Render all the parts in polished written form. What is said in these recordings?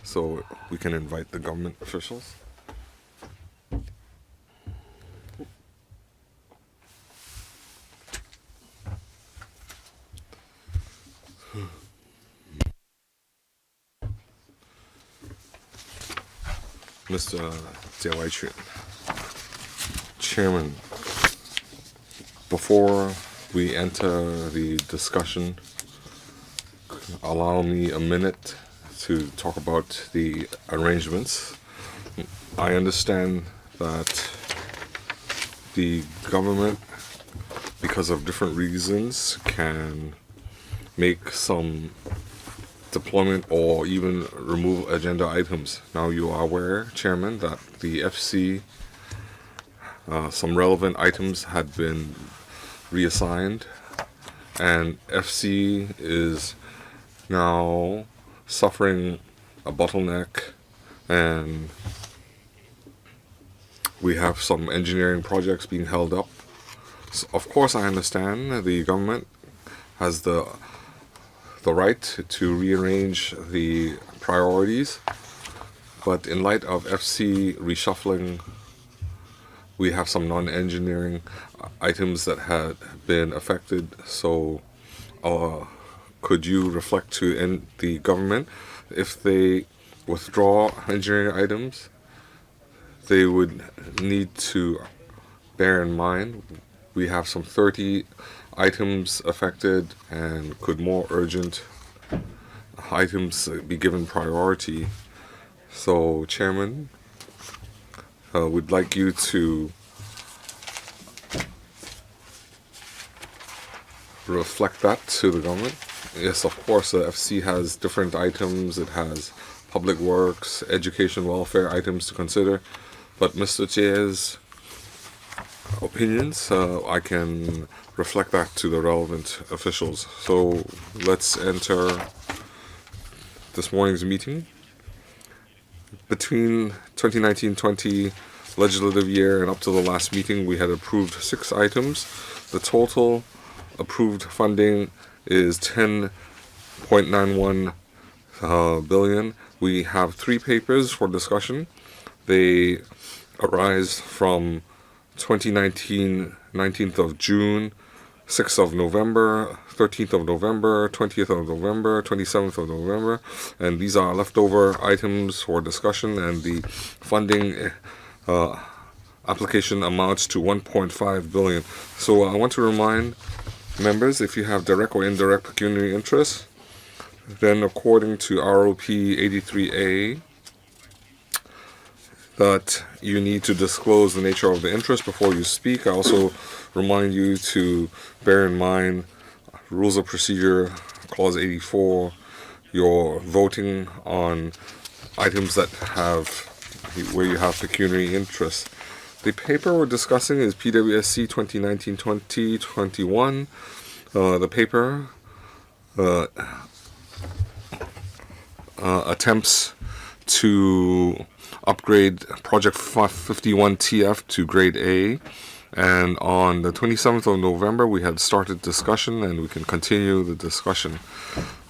so we can invite the government officials. Mr. Jiawai Chun, Chairman, before we enter the discussion, allow me a minute to talk about the arrangements. I understand that the government, because of different reasons, can make some deployment or even remove agenda items. Now you are aware, Chairman, that the FC, some relevant items had been reassigned, and FC is now suffering a bottleneck, and we have some engineering projects being held up. So of course, I understand the government has the right to rearrange the priorities, but in light of FC reshuffling, we have some non-engineering items that had been affected. So could you reflect to the government, if they withdraw engineering items, they would need to bear in mind we have some 30 items affected, and could more urgent items be given priority. So, Chairman, we'd like you to reflect that to the government. Yes, of course, the FC has different items. It has public works, education, welfare items to consider. But Mr. Chair's opinions, I can reflect that to the relevant officials. So let's enter this morning's meeting. Between 2019-20 legislative year and up to the last meeting, we had approved 6 items. The total approved funding is 10.91 billion. We have 3 papers for discussion. They arise from 2019, 19th of June, 6th of November, 13th of November, 20th of November, 27th of November, and these are leftover items for discussion, and the funding application amounts to 1.5 billion. So I want to remind members, if you have direct or indirect pecuniary interest, then according to ROP 83A, that you need to disclose the nature of the interest before you speak. I also remind you to bear in mind Rules of Procedure, Clause 84, you're voting on items that have, where you have pecuniary interest. The paper we're discussing is PWSC 2019-2021. The paper attempts to upgrade Project 51 TF to Grade A, and on the 27th of November we had started discussion, and we can continue the discussion.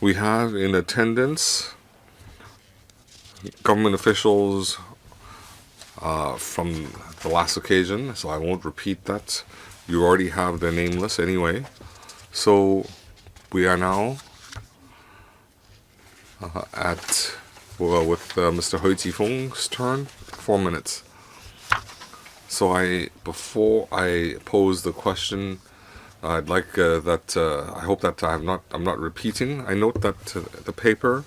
We have in attendance government officials from the last occasion, so I won't repeat that. You already have their name list anyway. So we are now with Mr. Hui Jifeng's turn, 4 minutes. So before I pose the question, I'd like that I hope that I'm not repeating. I note that the paper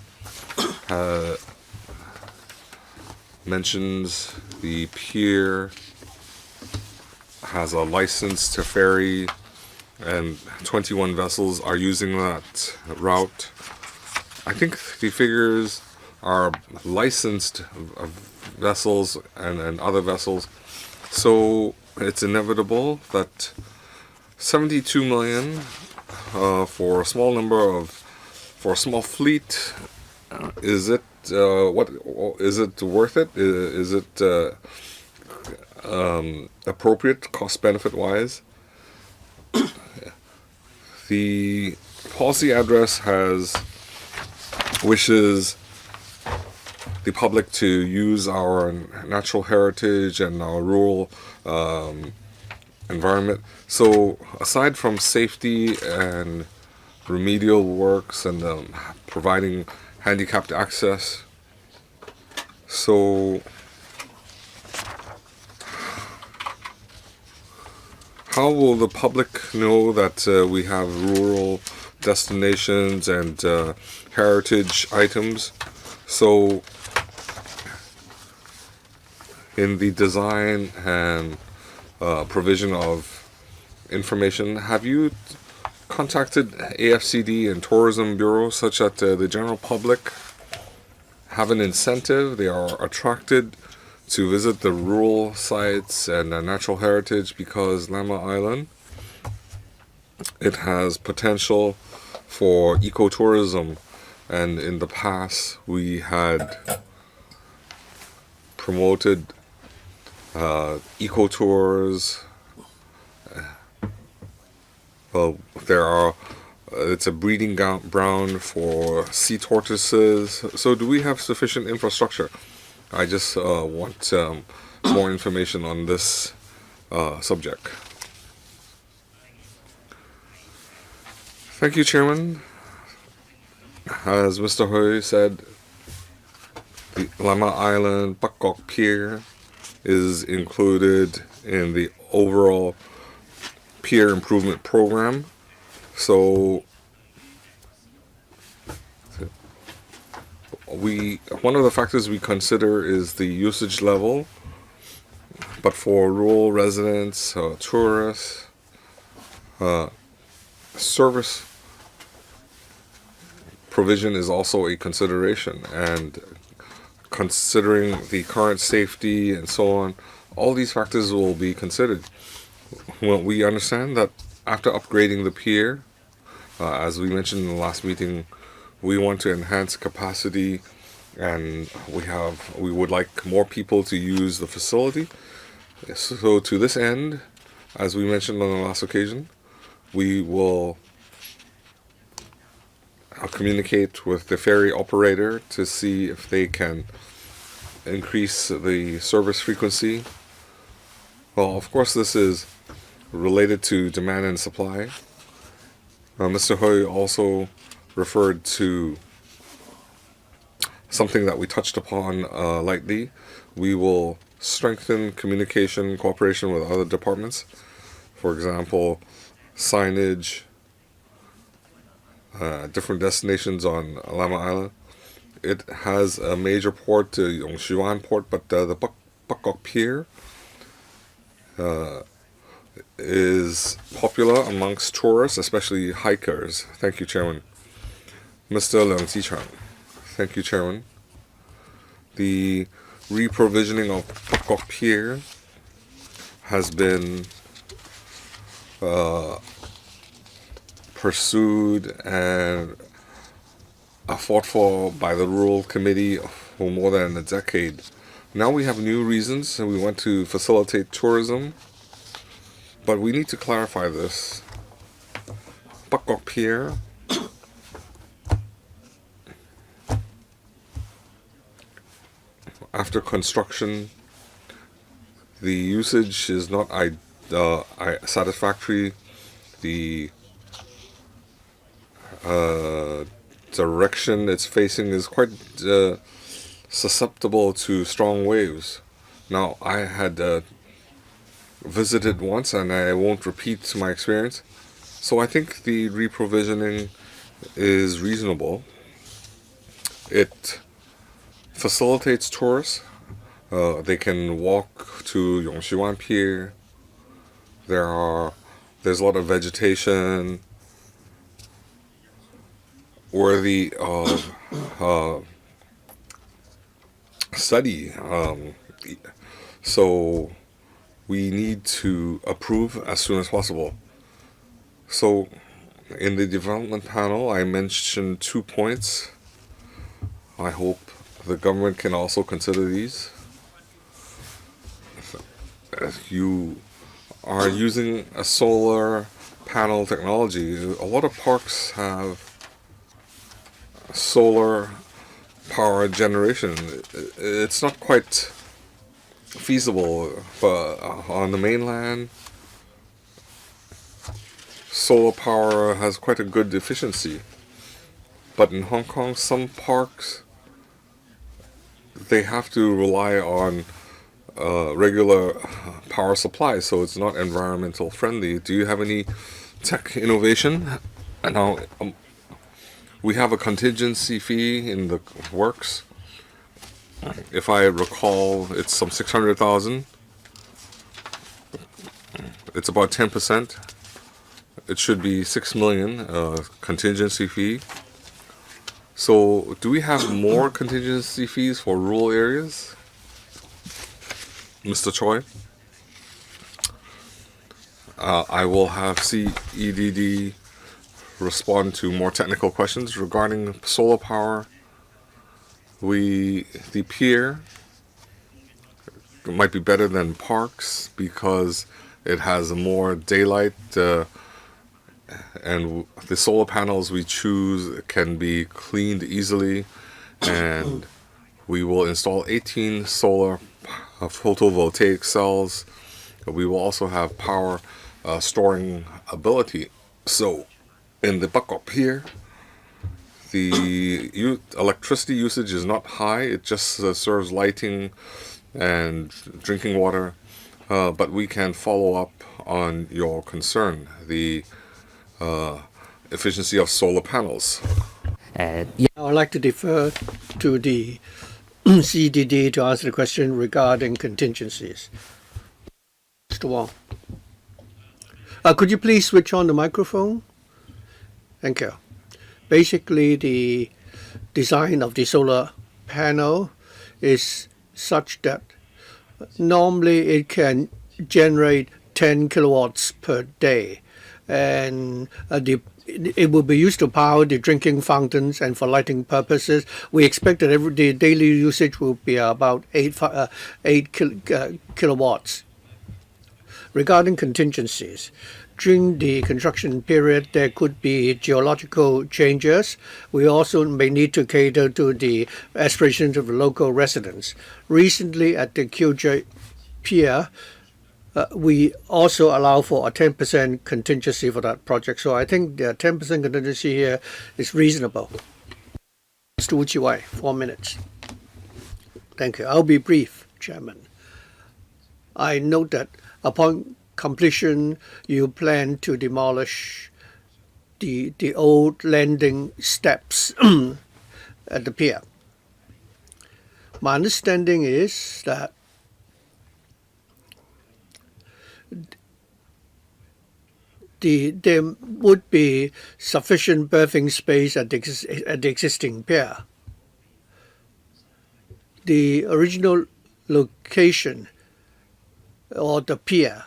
mentions the Pier has a license to ferry, and 21 vessels are using that route. I think the figures are licensed vessels and other vessels, so it's inevitable that 72 million for a small fleet. Is it worth it? Is it appropriate cost benefit wise? The policy address wishes the public to use our natural heritage and our rural environment. So aside from safety and remedial works and providing handicapped access, so how will the public know that we have rural destinations and heritage items? So in the design and provision of information, have you contacted AFCD and Tourism Bureau such that the general public have an incentive, they are attracted to visit the rural sites and natural heritage, because Lamma Island, it has potential for ecotourism, and in the past we had promoted ecotours. Well, it's a breeding ground for sea tortoises. So do we have sufficient infrastructure? I just want more information on this subject. Thank you, Chairman. As Mr. Hui said, the Lamma Island Pakok Pier is included in the overall Pier Improvement Program. So one of the factors we consider is the usage level, but for rural residents, tourists, service provision is also a consideration, and considering the current safety and so on, all these factors will be considered. Well, we understand that after upgrading the pier, as we mentioned in the last meeting, we want to enhance capacity, and we would like more people to use the facility. So to this end, as we mentioned on the last occasion, we will communicate with the ferry operator to see if they can increase the service frequency. Well, of course, this is related to demand and supply. Mr. Hui also referred to something that we touched upon lightly. We will strengthen communication, cooperation with other departments. For example, signage, different destinations on Lamma Island. It has a major port, Yongxuan port, but the Pakok Pier is popular amongst tourists, especially hikers. Thank you, Chairman. Mr. Leung Ji-chang. Thank you, Chairman. The reprovisioning of Pakok Pier has been pursued and fought for by the Rural Committee for more than a decade. Now we have new reasons, and we want to facilitate tourism, but we need to clarify this. Pakok Pier after construction, the usage is not satisfactory. The direction it's facing is quite susceptible to strong waves. Now, I had visited once, and I won't repeat my experience. So I think the reprovisioning is reasonable. It facilitates tourists. They can walk to Yongxuan Pier. There's a lot of vegetation worthy of study. So we need to approve as soon as possible. So in the development panel, I mentioned 2 points. I hope the government can also consider these. If you are using a solar panel technology, a lot of parks have solar power generation. It's not quite feasible, but on the mainland, solar power has quite a good efficiency. But in Hong Kong, some parks, they have to rely on regular power supply, so it's not environmental friendly. Do you have any tech innovation? And now we have a contingency fee in the works. If I recall, it's some 600,000. It's about 10%. It should be 6 million contingency fee. So, do we have more contingency fees for rural areas, Mr. Choi? I will have CEDD respond to more technical questions regarding solar power. The Pier might be better than parks because it has more daylight, and the solar panels we choose can be cleaned easily, and we will install 18 solar photovoltaic cells. We will also have power storing ability. So in the Buck Pier, the electricity usage is not high. It just serves lighting and drinking water. But we can follow up on your concern, the efficiency of solar panels. I would like to defer to the CDD to answer the question regarding contingencies. Mr. Wong. Could you please switch on the microphone? Thank you. Basically, the design of the solar panel is such that normally it can generate 10 kilowatts per day, and it will be used to power the drinking fountains and for lighting purposes. We expect that the daily usage will be about 8 kilowatts. Regarding contingencies, during the construction period, there could be geological changes. We also may need to cater to the aspirations of the local residents. Recently, at the QJ Pier, we also allow for a 10% contingency for that project. So I think the 10% contingency here is reasonable. Mr. Uchiwai, 4 minutes. Thank you. I'll be brief, Chairman. I note that upon completion, you plan to demolish the old landing steps at the pier. My understanding is that there would be sufficient berthing space at the existing pier. The original location or the pier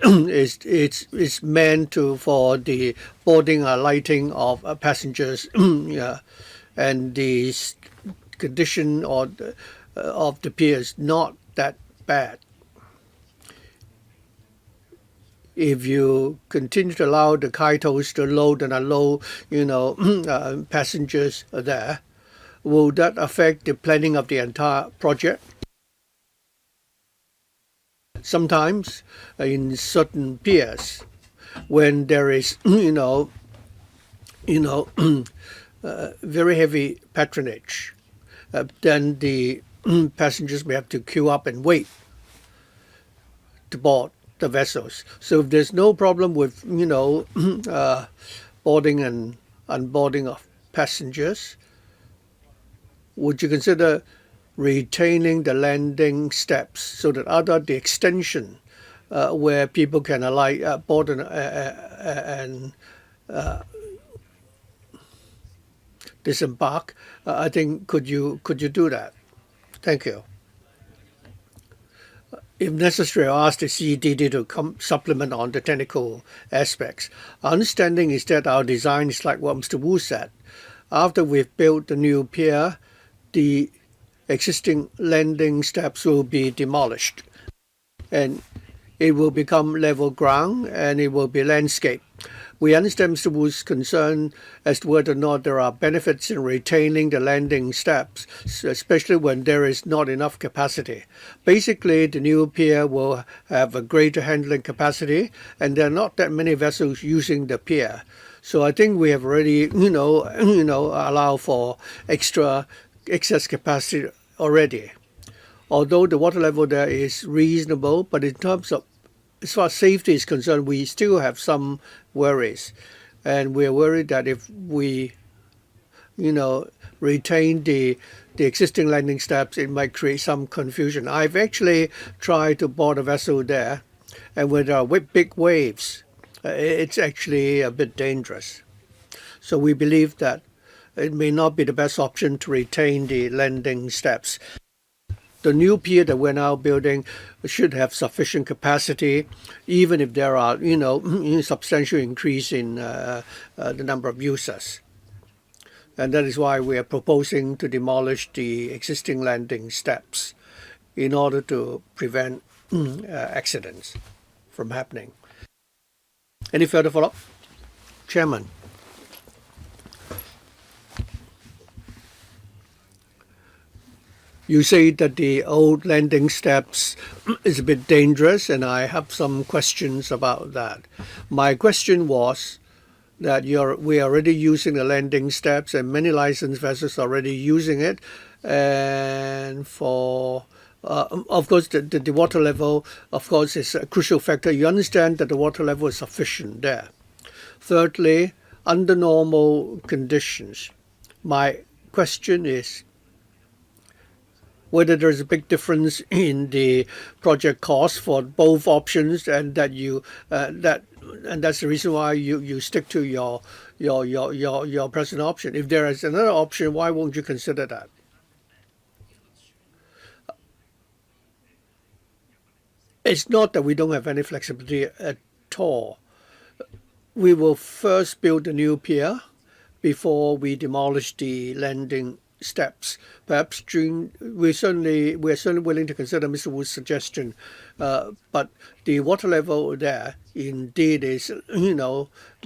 is meant for the boarding or lighting of passengers, and the condition of the pier is not that bad. If you continue to allow the kaitos to load and unload, passengers there, will that affect the planning of the entire project? Sometimes in certain piers, when there is, very heavy patronage, then the passengers may have to queue up and wait to board the vessels. So if there's no problem with, boarding and unboarding of passengers, would you consider retaining the landing steps so that the extension where people can board and disembark? I think could you do that? Thank you. If necessary, I'll ask the CEDD to supplement on the technical aspects. Our understanding is that our design is like what Mr. Wu said. After we've built the new pier, the existing landing steps will be demolished, and it will become level ground, and it will be landscaped. We understand Mr. Wu's concern as to whether or not there are benefits in retaining the landing steps, especially when there is not enough capacity. Basically, the new pier will have a greater handling capacity, and there are not that many vessels using the pier. So I think we have already, allow for excess capacity already. Although the water level there is reasonable, but in terms of as far as safety is concerned, we still have some worries. And we're worried that if we, retain the existing landing steps, it might create some confusion. I've actually tried to board a vessel there, and when there are big waves, it's actually a bit dangerous. So we believe that it may not be the best option to retain the landing steps. The new pier that we're now building should have sufficient capacity, even if there are, substantial increase in the number of users. And that is why we are proposing to demolish the existing landing steps in order to prevent accidents from happening. Any further follow-up? Chairman. You say that the old landing steps is a bit dangerous, and I have some questions about that. My question was that we are already using the landing steps, and many licensed vessels are already using it. And for of course, the water level, of course, is a crucial factor. You understand that the water level is sufficient there. Thirdly, under normal conditions, my question is whether there's a big difference in the project cost for both options, and that and that's the reason why you stick to your present option. If there is another option, why won't you consider that? It's not that we don't have any flexibility at all. We will first build a new pier before we demolish the landing steps. Perhaps we're certainly willing to consider Mr. Wu's suggestion, but the water level there indeed is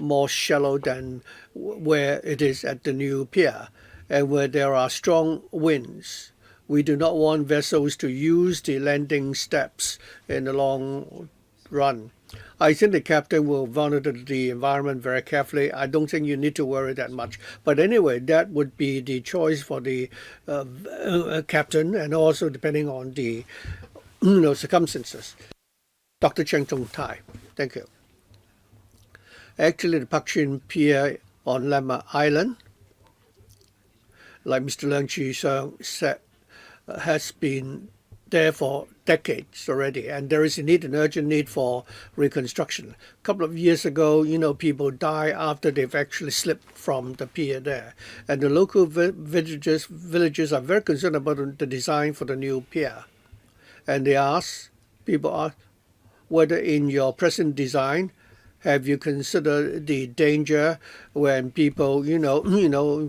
more shallow than where it is at the new pier, and where there are strong winds. We do not want vessels to use the landing steps in the long run. I think the captain will monitor the environment very carefully. I don't think you need to worry that much. But anyway, that would be the choice for the captain, and also depending on the circumstances. Dr. Cheng Chung Tai, thank you. Actually, the Pak Chin Pier on Lamma Island, like Mr. Leung Chi said, has been there for decades already, and there is an urgent need for reconstruction. A couple of years ago, people die after they've actually slipped from the pier there, and the local villagers are very concerned about the design for the new pier, and people ask whether in your present design have you considered the danger when people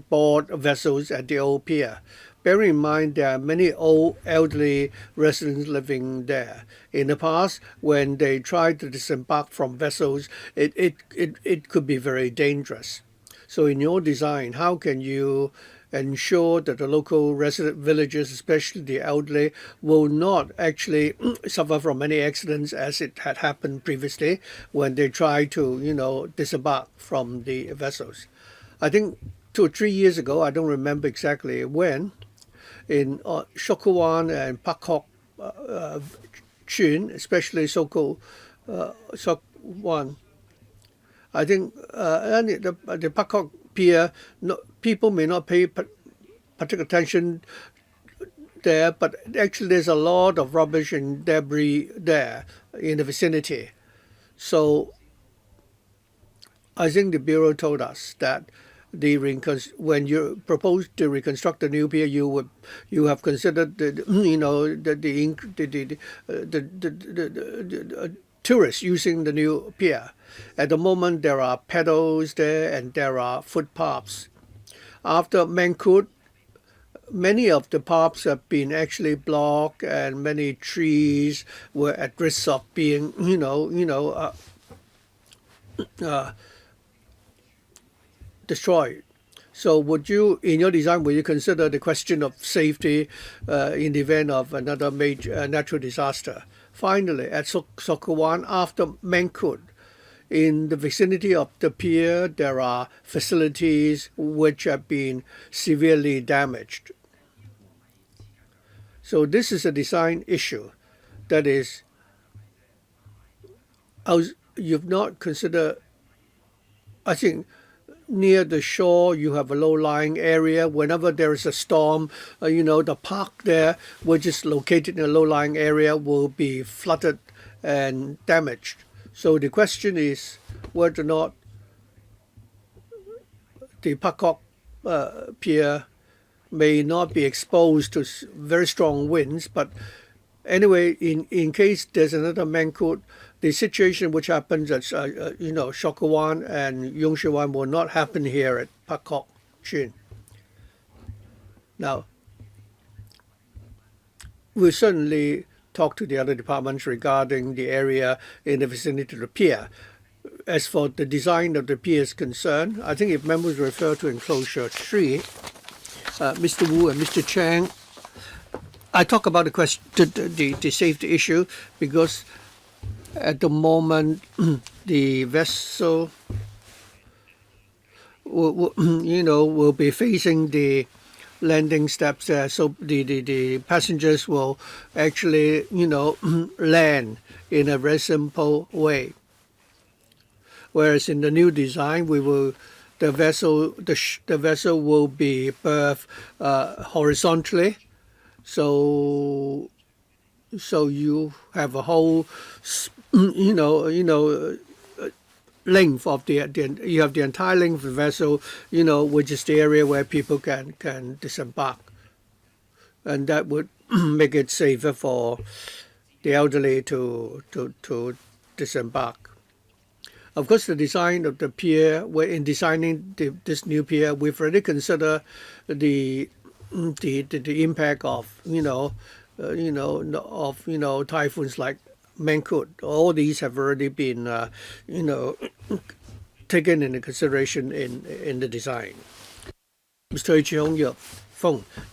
board vessels at the old pier. Bear in mind, there are many old elderly residents living there. In the past, when they tried to disembark from vessels, it could be very dangerous. So in your design, how can you ensure that the local resident villagers, especially the elderly, will not actually suffer from any accidents as it had happened previously when they tried to, disembark from the vessels? I think 2 or 3 years ago, I don't remember exactly when, in Shokuwan and Pak Kok Chun, especially so-called Shokuwan, I think the Pak Kok Pier, people may not pay particular attention there, but actually there's a lot of rubbish and debris there in the vicinity. So I think the Bureau told us that when you propose to reconstruct the new pier, you have considered the tourists using the new pier. At the moment, there are pedals there and there are footpaths. After Mangkut, many of the paths have been actually blocked, and many trees were at risk of being, destroyed. So would you, in your design, will you consider the question of safety in the event of another major natural disaster? Finally, at Sokowan, after Mangkut, in the vicinity of the pier, there are facilities which have been severely damaged. So this is a design issue that is, you've not considered, I think, near the shore, you have a low-lying area. Whenever there is a storm, the park there, which is located in a low-lying area, will be flooded and damaged. So the question is whether or not the Pakok Pier may not be exposed to very strong winds. But anyway, in case there's another Mangkut, the situation which happens at Shokawan and Yongshirwan will not happen here at Pakok Chin. Now, we'll certainly talk to the other departments regarding the area in the vicinity of the pier. As for the design of the pier is concerned, I think if members refer to enclosure 3, Mr. Wu and Mr. Chang, I talk about the safety issue because at the moment the vessel will be facing the landing steps there, so the passengers will actually land in a very simple way. Whereas in the new design, the vessel will be berthed horizontally, so you have a whole length of you have the entire length of the vessel, which is the area where people can disembark, and that would make it safer for the elderly to disembark. Of course, the design of the pier, in designing this new pier, we've already considered the impact of typhoons like Mangkut. All these have already been taken into consideration in the design. Mr. Chiong, you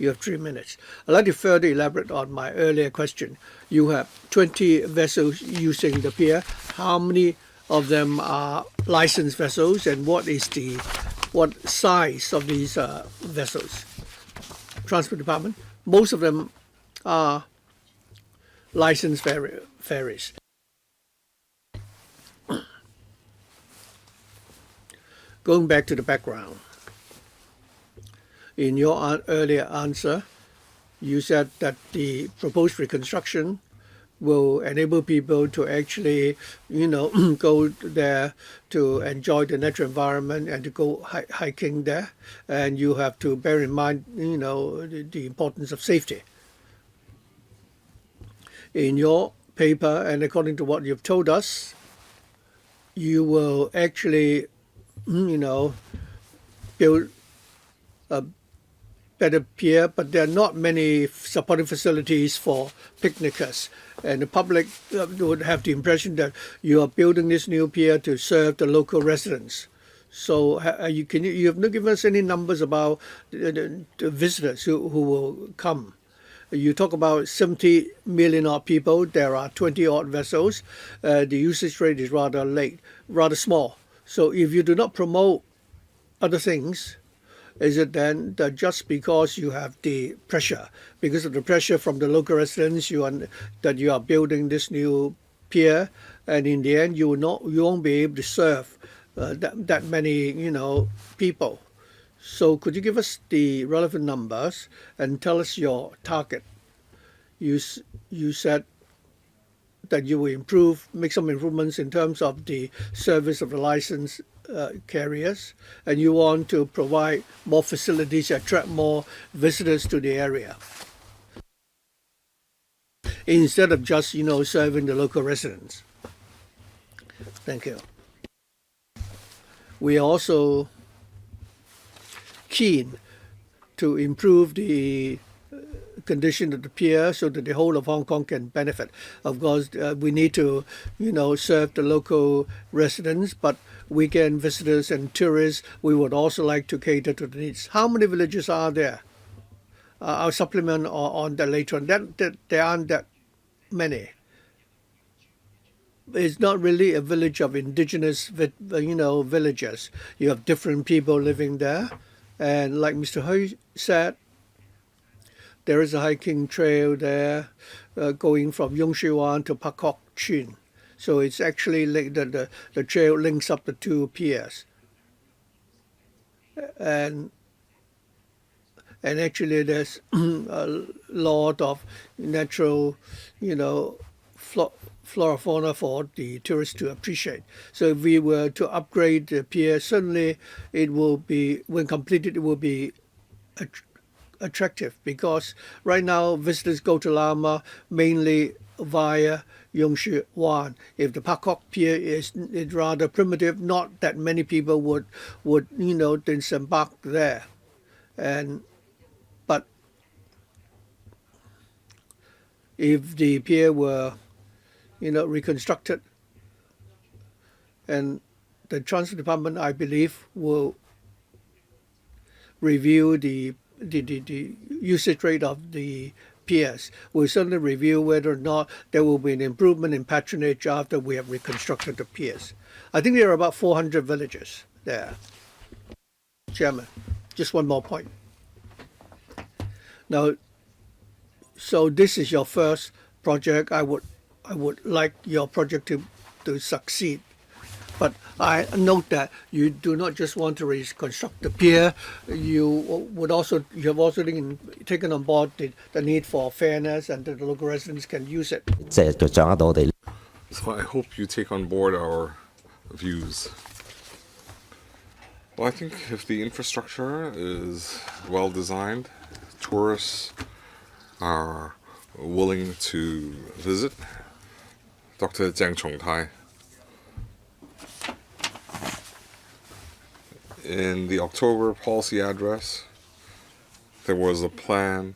have 3 minutes. I'd like to further elaborate on my earlier question. You have 20 vessels using the pier. How many of them are licensed vessels, and what size of these vessels? Transport Department. Most of them are licensed ferries. Going back to the background, in your earlier answer, you said that the proposed reconstruction will enable people to actually, go there to enjoy the natural environment and to go hiking there. And you have to bear in mind, the importance of safety. In your paper, and according to what you've told us, you will actually, build a better pier, but there are not many supporting facilities for picnickers. And the public would have the impression that you are building this new pier to serve the local residents. So you have not given us any numbers about the visitors who will come. You talk about 70 million odd people. There are 20 odd vessels. The usage rate is rather small. So if you do not promote other things, is it then that just because you have the pressure, because of the pressure from the local residents, that you are building this new pier, and in the end you won't be able to serve that many people? So could you give us the relevant numbers and tell us your target? You said that you will make some improvements in terms of the service of the licensed carriers, and you want to provide more facilities to attract more visitors to the area, instead of just serving the local residents. Thank you. We are also keen to improve the condition of the pier so that the whole of Hong Kong can benefit. Of course, we need to, serve the local residents, but weekend visitors and tourists, we would also like to cater to the needs. How many villages are there? I'll supplement on that later on. There aren't that many. It's not really a village of indigenous, villagers. You have different people living there. And like Mr. Hui said, there is a hiking trail there going from Yung Shue Wan to Pak Kok Chin. So it's actually like the trail links up the two piers. And actually there's a lot of natural, flora fauna for the tourists to appreciate. So if we were to upgrade the pier, certainly it will be, when completed, it will be attractive, because right now visitors go to Lamma mainly via Yung Shue Wan. If the Pak Kok Pier is rather primitive, not that many people would disembark there. But if the pier were reconstructed, and the Transport Department, I believe, will review the usage rate of the piers. We'll certainly review whether or not there will be an improvement in patronage after we have reconstructed the piers. I think there are about 400 villages there. Chairman, just one more point. Now, so this is your first project. I would like your project to succeed. But I note that you do not just want to reconstruct the pier. You have also taken on board the need for fairness, and that the local residents can use it. So I hope you take on board our views. Well, I think if the infrastructure is well designed, tourists are willing to visit. Dr. Jiang Chongtai. In the October policy address, there was a plan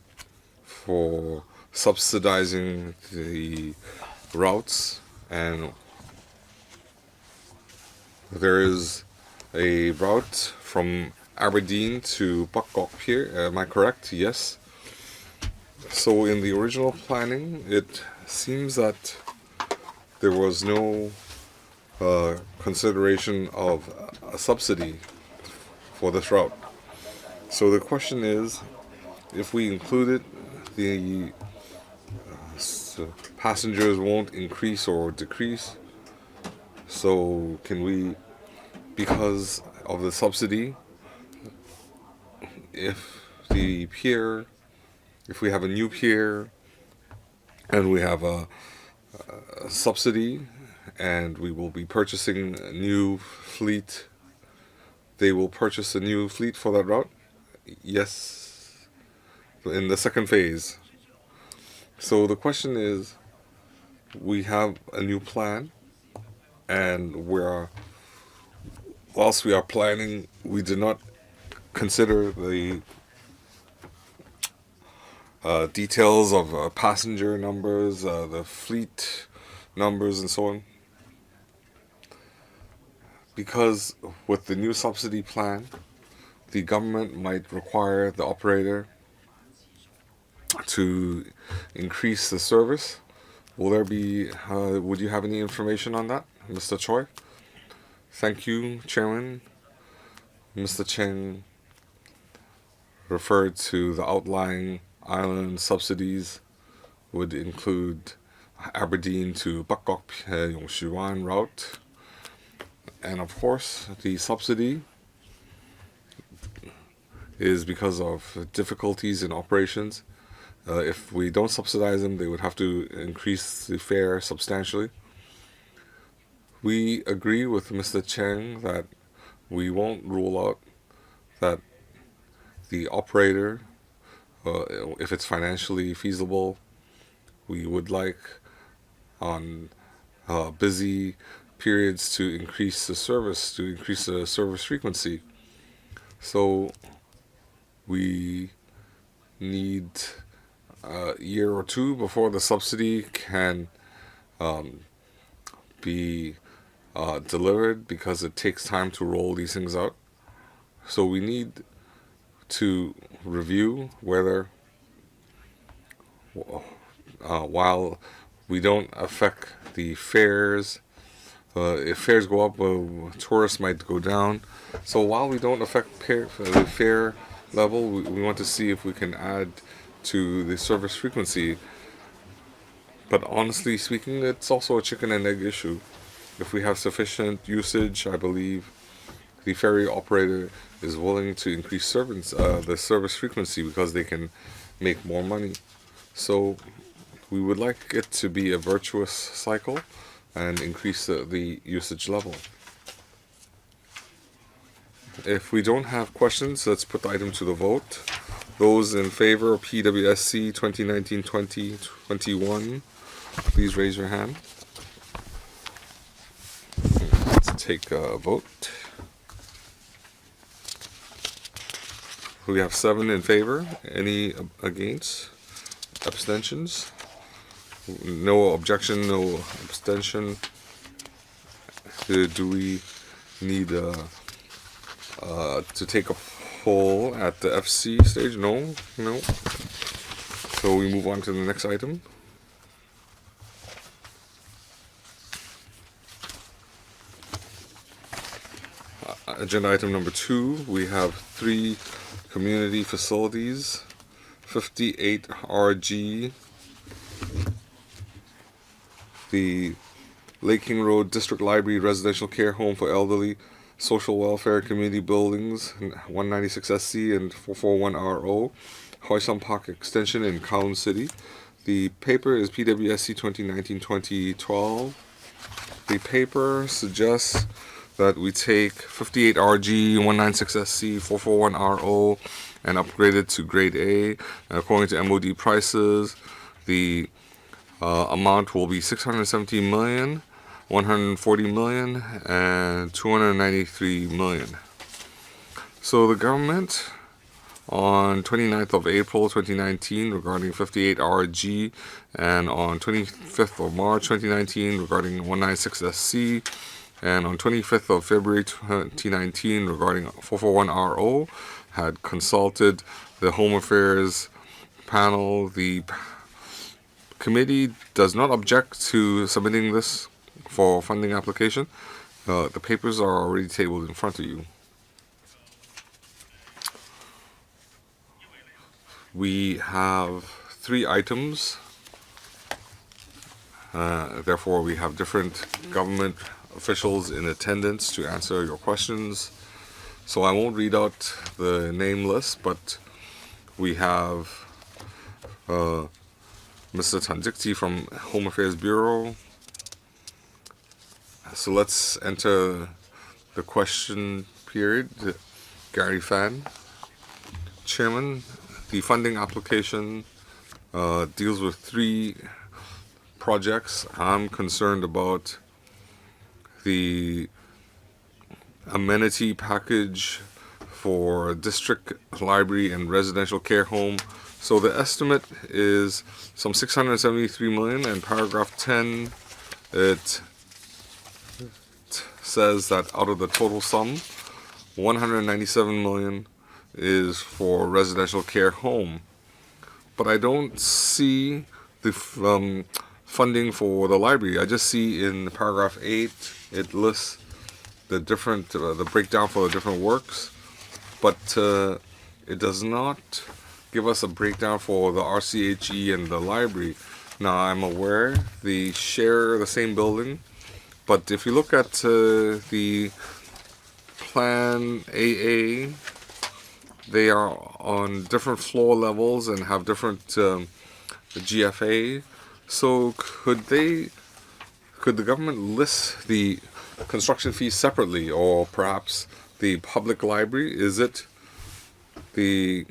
for subsidizing the routes, and there is a route from Aberdeen to Pak Kok Pier. Am I correct? Yes. So in the original planning, it seems that there was no consideration of a subsidy for this route. So the question is, if we include it, the passengers won't increase or decrease. So can we, because of the subsidy, if we have a new pier and we have a subsidy and we will be purchasing a new fleet, they will purchase a new fleet for that route? Yes, in the second phase. So the question is, we have a new plan, and whilst we are planning, we did not consider the details of passenger numbers, the fleet numbers, and so on. Because with the new subsidy plan, the government might require the operator to increase the service. Will there be, would you have any information on that, Mr. Choi? Thank you, Chairman. Mr. Cheng referred to the outlying island subsidies would include Aberdeen to Pak Kok Yung Shue Wan route. And of course, the subsidy is because of difficulties in operations. If we don't subsidize them, they would have to increase the fare substantially. We agree with Mr. Cheng that we won't rule out that the operator, if it's financially feasible, we would like on busy periods to increase the service, to increase the service frequency. So we need a year or two before the subsidy can be delivered, because it takes time to roll these things out. So we need to review whether, while we don't affect the fares, if fares go up, tourists might go down. So while we don't affect the fare level, we want to see if we can add to the service frequency. But honestly speaking, it's also a chicken and egg issue. If we have sufficient usage, I believe the ferry operator is willing to increase the service frequency, because they can make more money. So we would like it to be a virtuous cycle and increase the usage level. If we don't have questions, let's put the item to the vote. Those in favor of PWSC 2019-2021, please raise your hand. Let's take a vote. We have 7 in favor. Any against? Abstentions? No objection, no abstention. Do we need to take a poll at the FC stage? No. So we move on to the next item. Agenda item number 2, we have 3 community facilities. 58 RG, the Lake King Road District Library Residential Care Home for Elderly, Social Welfare Community Buildings, 196 SC and 441 RO, Hoi Sam Park Extension in Kowloon City. The paper is PWSC 2019-2012. The paper suggests that we take 58 RG, 196 SC, 441 RO, and upgrade it to grade A. And according to MOD prices, the amount will be $617 million, $140 million, and $293 million. So the government, on 29th of April 2019 regarding 58 RG, and on 25th of March 2019 regarding 196 SC, and on 25th of February 2019 regarding 441 RO, had consulted the Home Affairs panel. The committee does not object to submitting this for funding application. The papers are already tabled in front of you. We have 3 items. Therefore, we have different government officials in attendance to answer your questions. So I won't read out the name list, but we have Mr. Tanjikti from Home Affairs Bureau. So let's enter the question period. Gary Fan, Chairman. The funding application deals with 3 projects. I'm concerned about the amenity package for district library and residential care home. So the estimate is some $673 million, and paragraph 10, it says that out of the total sum, $197 million is for residential care home. But I don't see the funding for the library. I just see in paragraph 8, it lists the different, the breakdown for the different works, but it does not give us a breakdown for the RCHE and the library. Now, I'm aware they share the same building, but if you look at the Plan AA, they are on different floor levels and have different GFA. So could the government list the construction fees separately, or perhaps the public library? Is it the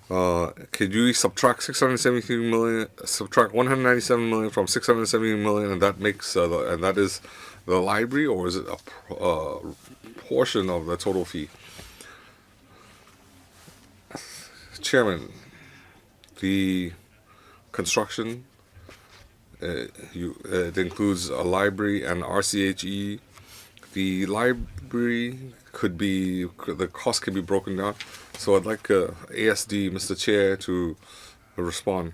could you subtract 673 million, subtract 197 million from 670 million, and that makes and that is the library, or is it a portion of the total fee? Chairman, the construction. It includes a library and RCHE. The library the cost can be broken down. So I'd like ASD, Mr. Chair, to respond.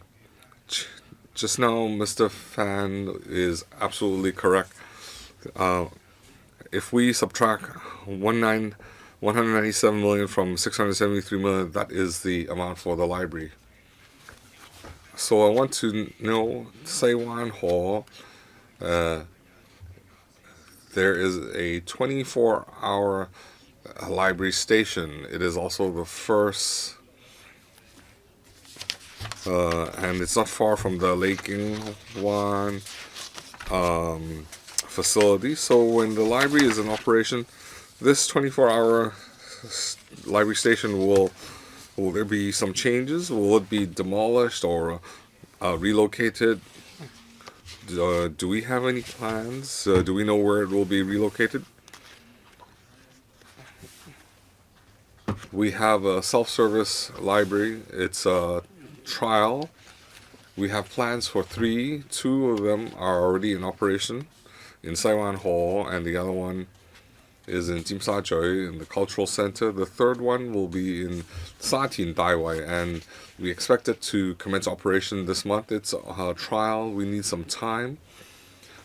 Just now, Mr. Fan is absolutely correct. If we subtract 197 million from 673 million, that is the amount for the library. So I want to know, Saiwan Hall, there is a 24-hour library station. It is also the first, and it's not far from the Lake Ingwan facility. So when the library is in operation, this 24-hour library station will there be some changes? Will it be demolished or relocated? Do we have any plans? Do we know where it will be relocated? We have a self-service library. It's a trial. We have plans for 3. 2 of them are already in operation in Saiwan Hall, and the other one is in Tsim Sha Tsui in the Cultural Center. The third one will be in Sa Tin, Daiwai, and we expect it to commence operation this month. It's a trial. We need some time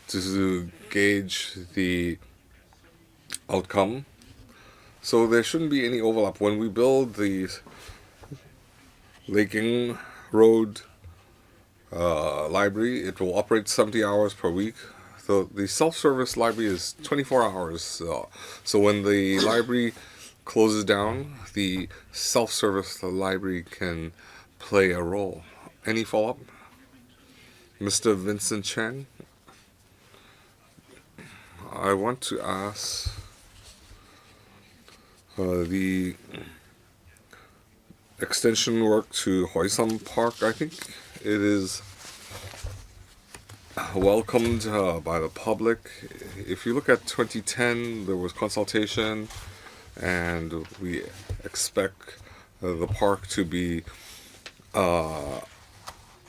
to gauge the outcome. So there shouldn't be any overlap. When we build the Laking Road library, it will operate 70 hours per week. So the self-service library is 24 hours. So when the library closes down, the self-service library can play a role. Any follow-up? Mr. Vincent Chen? I want to ask the extension work to Hoysam Park. I think it is welcomed by the public. If you look at 2010, there was consultation, and we expect the park to be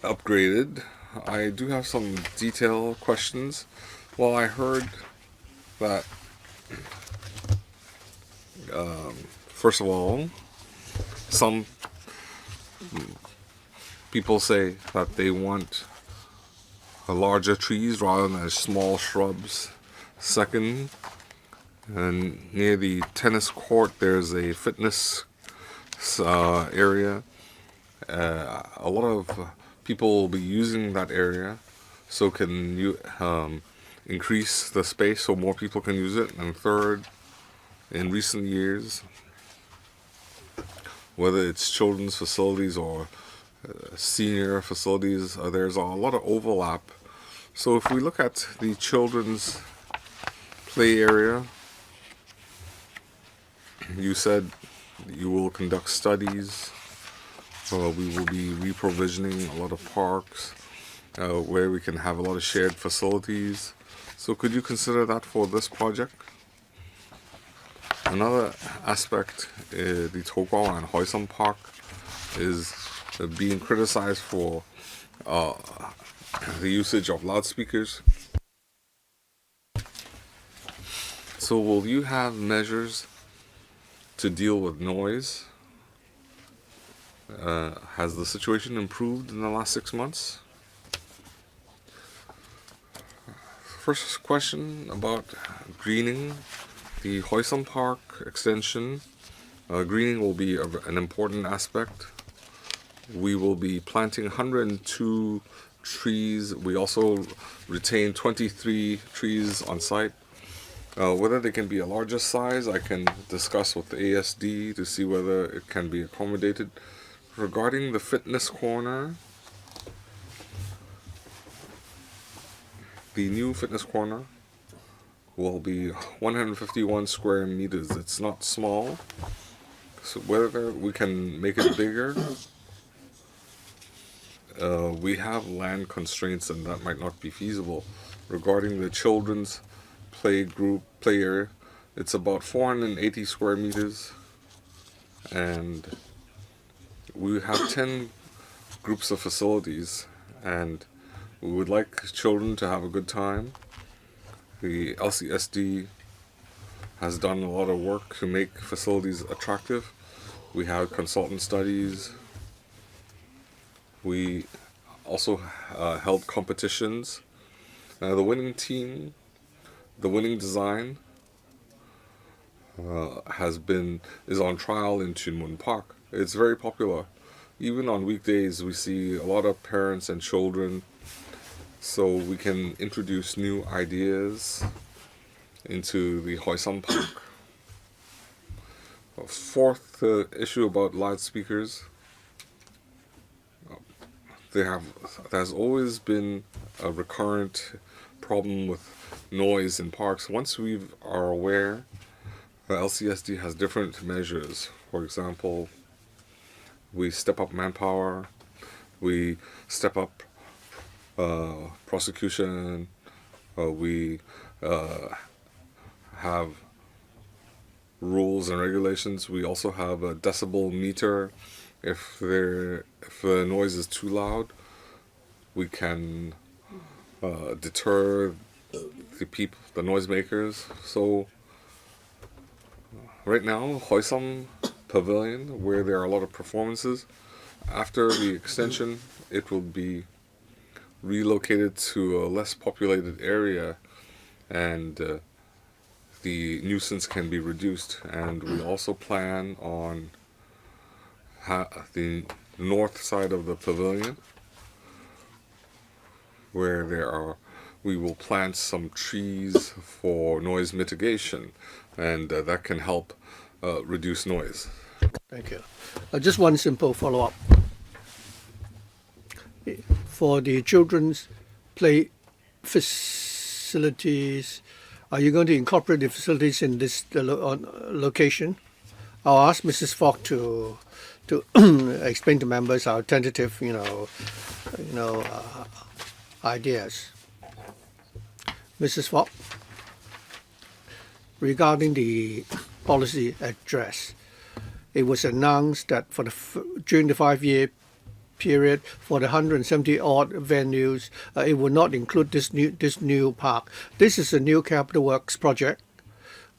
upgraded. I do have some detailed questions. Well, I heard that first of all, some people say that they want larger trees rather than small shrubs. Second, and near the tennis court, there's a fitness area. A lot of people will be using that area, so can you increase the space so more people can use it? And third, in recent years, whether it's children's facilities or senior facilities, there's a lot of overlap. So if we look at the children's play area, you said you will conduct studies. We will be reprovisioning a lot of parks where we can have a lot of shared facilities. So could you consider that for this project? Another aspect, the Toguan and Hoysam Park is being criticized for the usage of loudspeakers. So will you have measures to deal with noise? Has the situation improved in the last 6 months? First question about greening. The Hoysam Park extension, greening will be an important aspect. We will be planting 102 trees. We also retain 23 trees on site. Whether they can be a larger size, I can discuss with the ASD to see whether it can be accommodated. Regarding the fitness corner, the new fitness corner will be 151 square meters. It's not small. So whether we can make it bigger, we have land constraints and that might not be feasible. Regarding the children's play area, it's about 480 square meters, and we have 10 groups of facilities, and we would like children to have a good time. The LCSD has done a lot of work to make facilities attractive. We had consultant studies. We also held competitions. The winning team, the winning design, is on trial in Chunmun Park. It's very popular. Even on weekdays, we see a lot of parents and children, so we can introduce new ideas into the Hoi Sam Park. Fourth issue about loudspeakers. There's always been a recurrent problem with noise in parks. Once we are aware, the LCSD has different measures. For example, we step up manpower, we step up prosecution, we have rules and regulations. We also have a decibel meter. If the noise is too loud, we can deter the noisemakers. So right now, Hoi Sam Pavilion, where there are a lot of performances, after the extension, it will be relocated to a less populated area, and the nuisance can be reduced. And we also plan on the north side of the pavilion, where we will plant some trees for noise mitigation, and that can help reduce noise. Thank you. Just one simple follow-up. For the children's play facilities, are you going to incorporate the facilities in this location? I'll ask Mrs. Fogg to explain to members our tentative, ideas. Mrs. Fogg, regarding the policy address, it was announced that during the 5-year period, for the 170 odd venues, it will not include this new park. This is a new Capital Works project.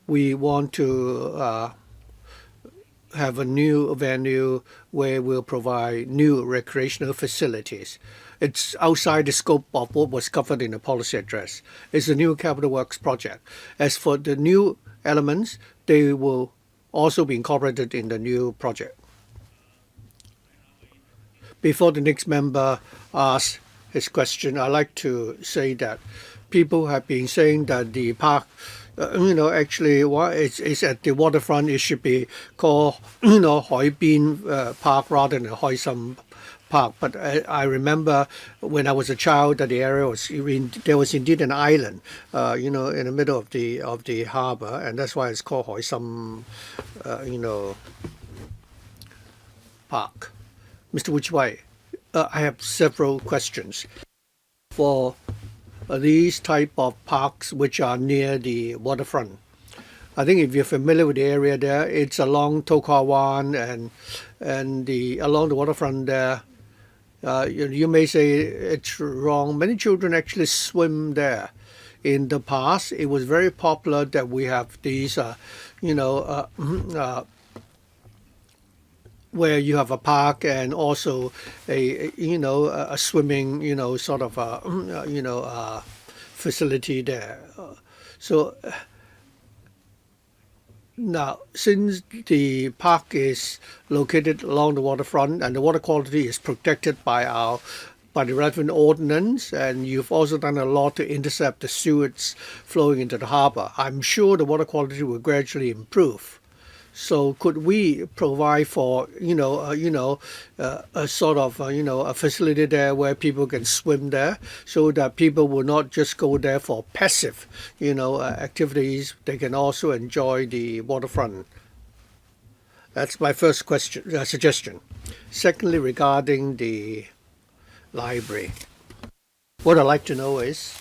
We want to have a new venue where we'll provide new recreational facilities. It's outside the scope of what was covered in the policy address. It's a new Capital Works project. As for the new elements, they will also be incorporated in the new project. Before the next member asks his question, I'd like to say that people have been saying that the park, actually, it's at the waterfront. It should be called, Hoi Bin Park rather than Hoi Sam Park. But I remember when I was a child that the area there was indeed an island, in the middle of the harbor, and that's why it's called Hoi Sam, Park. Mr. Wichwai, I have several questions. For these type of parks which are near the waterfront, I think if you're familiar with the area there, it's along To Kwa Wan and along the waterfront there. You may say it's wrong. Many children actually swim there. In the past, it was very popular that we have these, where you have a park and also a swimming, facility there. So now, since the park is located along the waterfront and the water quality is protected by the relevant ordinance, and you've also done a lot to intercept the sewage flowing into the harbor, I'm sure the water quality will gradually improve. So could we provide for a sort of a facility there where people can swim there, so that people will not just go there for passive activities, they can also enjoy the waterfront. That's my first suggestion. Secondly, regarding the library, what I'd like to know is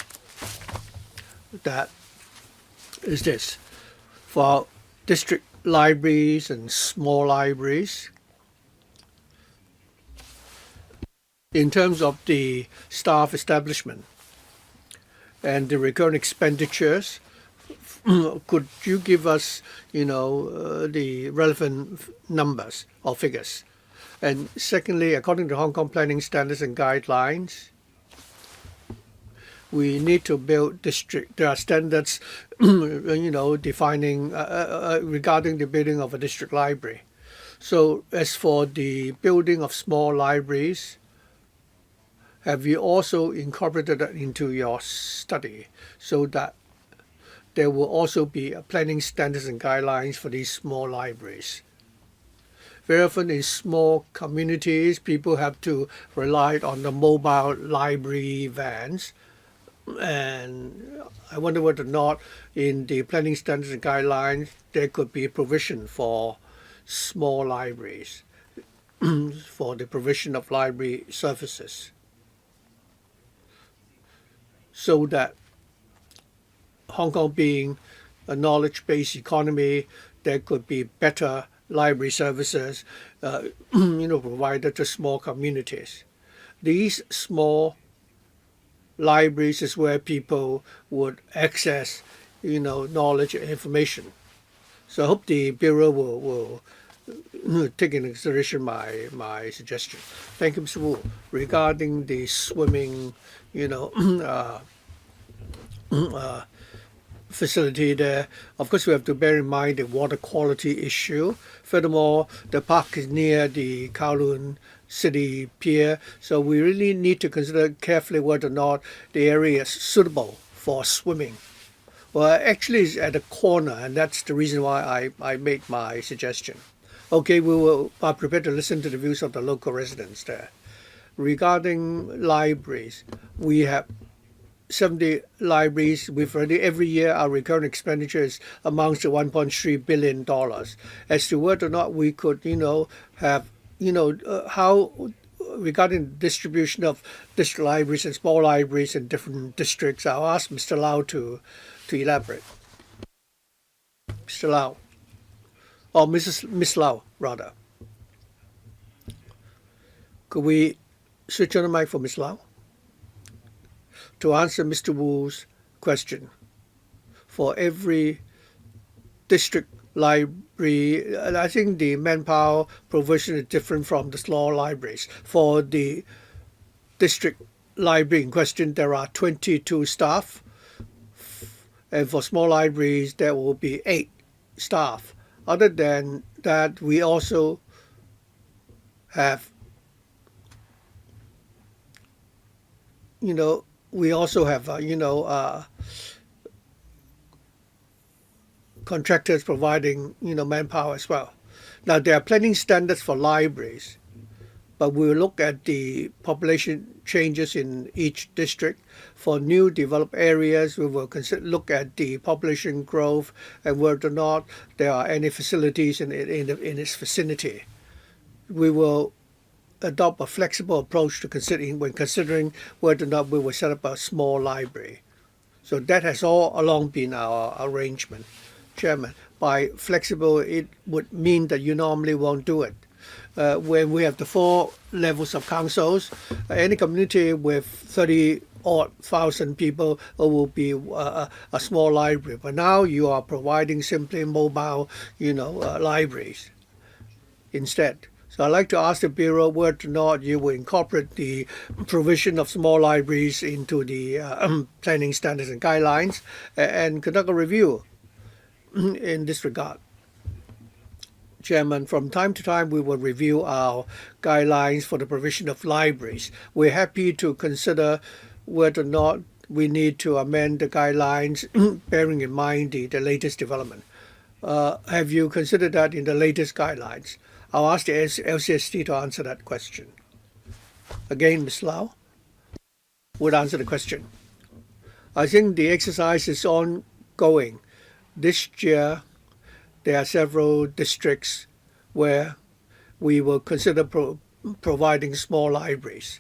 this: for district libraries and small libraries, In terms of the staff establishment and the recurrent expenditures, could you give us, the relevant numbers or figures? And secondly, according to Hong Kong planning standards and guidelines, we need to build district. There are standards, defining regarding the building of a district library. So as for the building of small libraries, have you also incorporated that into your study so that there will also be planning standards and guidelines for these small libraries? Very often in small communities, people have to rely on the mobile library vans. And I wonder whether or not in the planning standards and guidelines there could be provision for small libraries for the provision of library services, so that Hong Kong being a knowledge-based economy, there could be better library services, provided to small communities. These small libraries is where people would access, knowledge and information. So I hope the Bureau will take into consideration my suggestion. Thank you, Mr. Wu. Regarding the swimming, facility there, of course we have to bear in mind the water quality issue. Furthermore, the park is near the Kowloon City Pier, so we really need to consider carefully whether or not the area is suitable for swimming. Well, actually it's at a corner, and that's the reason why I made my suggestion. Okay, we are prepared to listen to the views of the local residents there. Regarding libraries, we have 70 libraries. Every year our recurrent expenditures amounts to $1.3 billion. As to whether or not we could, have, how regarding the distribution of district libraries and small libraries in different districts, I'll ask Mr. Lau to elaborate. Mr. Lau, or Miss Lau, rather. Could we switch on the mic for Miss Lau? To answer Mr. Wu's question, for every district library, I think the manpower provision is different from the small libraries. For the district library in question, there are 22 staff, and for small libraries, there will be 8 staff. Other than that, we also have, contractors providing, manpower as well. Now, there are planning standards for libraries, but we'll look at the population changes in each district. For new developed areas, we will look at the population growth and whether or not there are any facilities in its vicinity. We will adopt a flexible approach to considering whether or not we will set up a small library. So that has all along been our arrangement, Chairman. By flexible, it would mean that you normally won't do it. When we have the 4 levels of councils, any community with 30,000 people will be a small library. But now you are providing simply mobile, libraries instead. So I'd like to ask the Bureau whether or not you will incorporate the provision of small libraries into the planning standards and guidelines and conduct a review in this regard. Chairman, from time to time we will review our guidelines for the provision of libraries. We're happy to consider whether or not we need to amend the guidelines bearing in mind the latest development. Have you considered that in the latest guidelines? I'll ask the LCST to answer that question. Again, Ms. Lau would answer the question. I think the exercise is ongoing. This year, there are several districts where we will consider providing small libraries.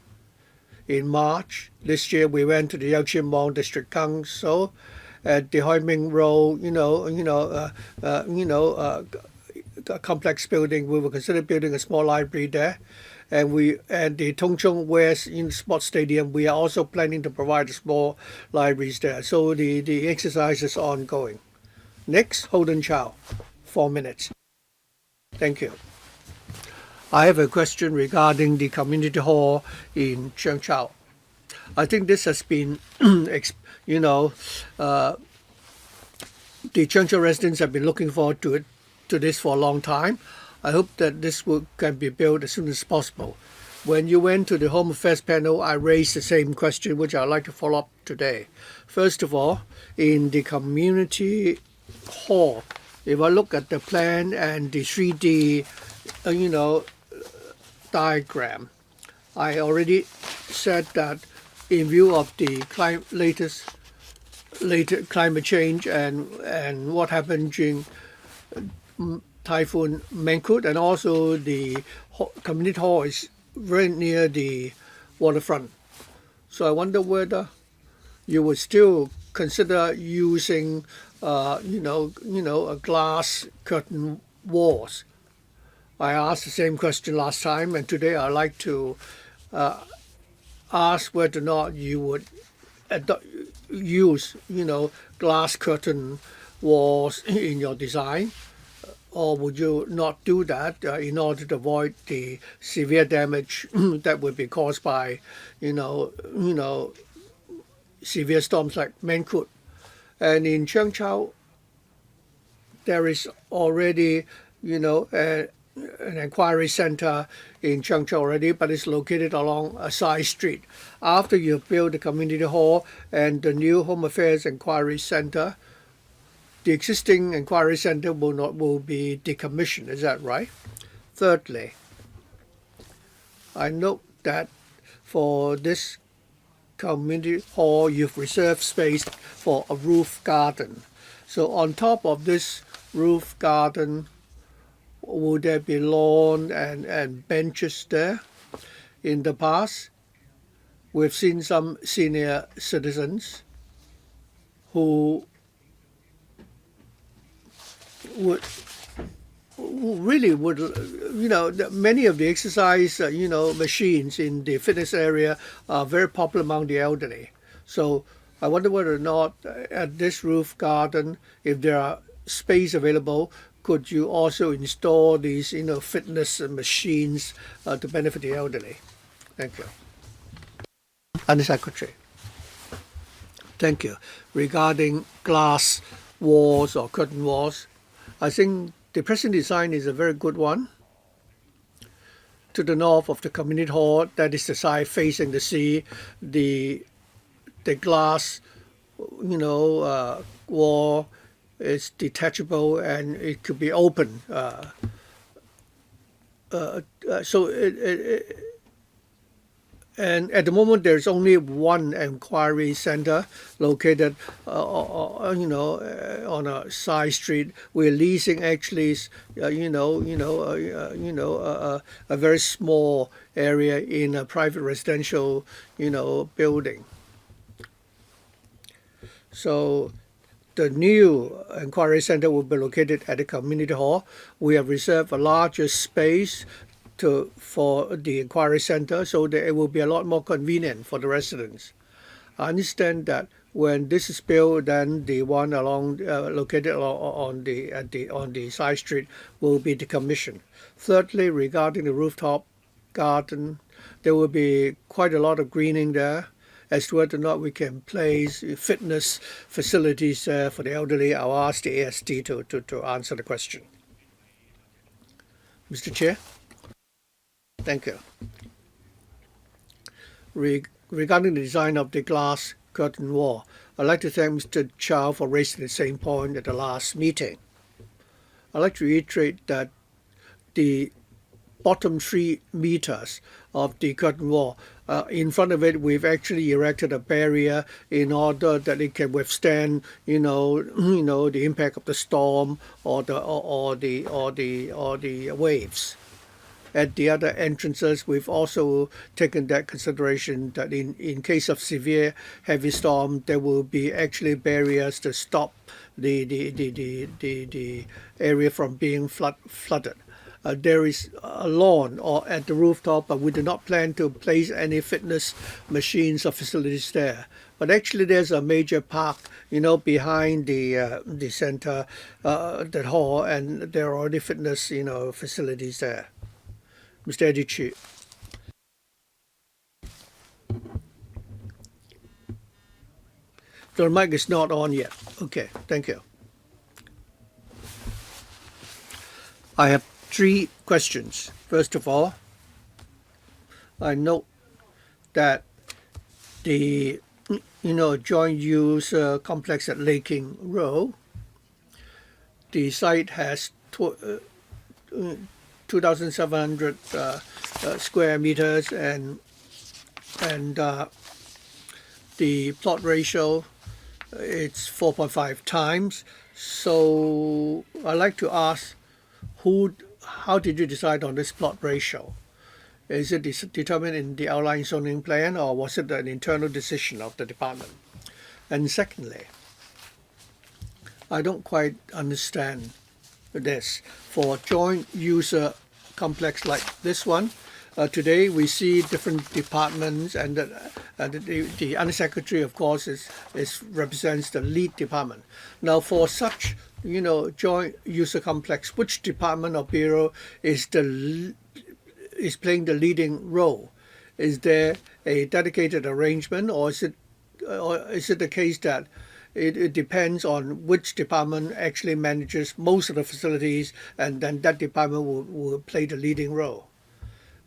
In March this year, we went to the Yau Chim Mong District Council at the Hoi Ming Road, a complex building. We will consider building a small library there. and the Tung Chung West in Sports Stadium, we are also planning to provide small libraries there. So the exercise is ongoing. Next, Holden Chow, 4 minutes. Thank you. I have a question regarding the community hall in Cheung Chau. I think this has been, the Cheung Chau residents have been looking forward to this for a long time. I hope that this can be built as soon as possible. When you went to the Home Affairs panel, I raised the same question, which I'd like to follow up today. First of all, in the community hall, if I look at the plan and the 3D, diagram, I already said that in view of the later climate change and what happened during Typhoon Mangkhut, and also the community hall is very near the waterfront. So I wonder whether you would still consider using, a glass curtain walls. I asked the same question last time, and today I'd like to ask whether or not you would use, glass curtain walls in your design, or would you not do that in order to avoid the severe damage that would be caused by, severe storms like Mangkhut. And in Cheung Chau, there is already, an inquiry center in Cheung Chau already, but it's located along a side street. After you build the community hall and the new Home Affairs Inquiry Center, the existing inquiry center will be decommissioned. Is that right? Thirdly, I note that for this community hall, you've reserved space for a roof garden. So on top of this roof garden, will there be lawn and benches there? In the past, we've seen some senior citizens who really would, many of the exercise, machines in the fitness area are very popular among the elderly. So I wonder whether or not at this roof garden, if there are space available, could you also install these, fitness machines to benefit the elderly? Thank you. Under Secretary. Thank you. Regarding glass walls or curtain walls, I think the present design is a very good one. To the north of the community hall, that is the side facing the sea, the glass, wall is detachable and it could be open. And at the moment, there's only one inquiry center located, on a side street. We're leasing actually, a very small area in a private residential, building. So the new inquiry center will be located at the community hall. We have reserved a larger space for the inquiry center so that it will be a lot more convenient for the residents. I understand that when this is built, then the one located on the side street will be decommissioned. Thirdly, regarding the rooftop garden, there will be quite a lot of greening there. As to whether or not we can place fitness facilities for the elderly, I'll ask the AST to answer the question. Mr. Chair? Thank you. Regarding the design of the glass curtain wall, I'd like to thank Mr. Chow for raising the same point at the last meeting. I'd like to reiterate that the bottom 3 meters of the curtain wall, in front of it, we've actually erected a barrier in order that it can withstand, the impact of the storm or the waves. At the other entrances, we've also taken that consideration that in case of severe heavy storm, there will be actually barriers to stop the area from being flooded. there is a lawn or at the rooftop, but we do not plan to place any fitness machines or facilities there. But actually, there's a major park, behind the center, that hall, and there are already fitness, facilities there. Mr. Eddie Chu. The mic is not on yet. Okay, thank you. I have 3 questions. First of all, I note that the joint use complex at Lake King Road, the site has 2,700 square meters, and the plot ratio, it's 4.5 times. So I'd like to ask, how did you decide on this plot ratio? Is it determined in the outline zoning plan, or was it an internal decision of the department? And secondly, I don't quite understand this. For joint user complex like this one, today we see different departments, and the undersecretary, of course, represents the lead department. Now, for such joint user complex, which department or bureau is playing the leading role? Is there a dedicated arrangement, or is it the case that it depends on which department actually manages most of the facilities, and then that department will play the leading role?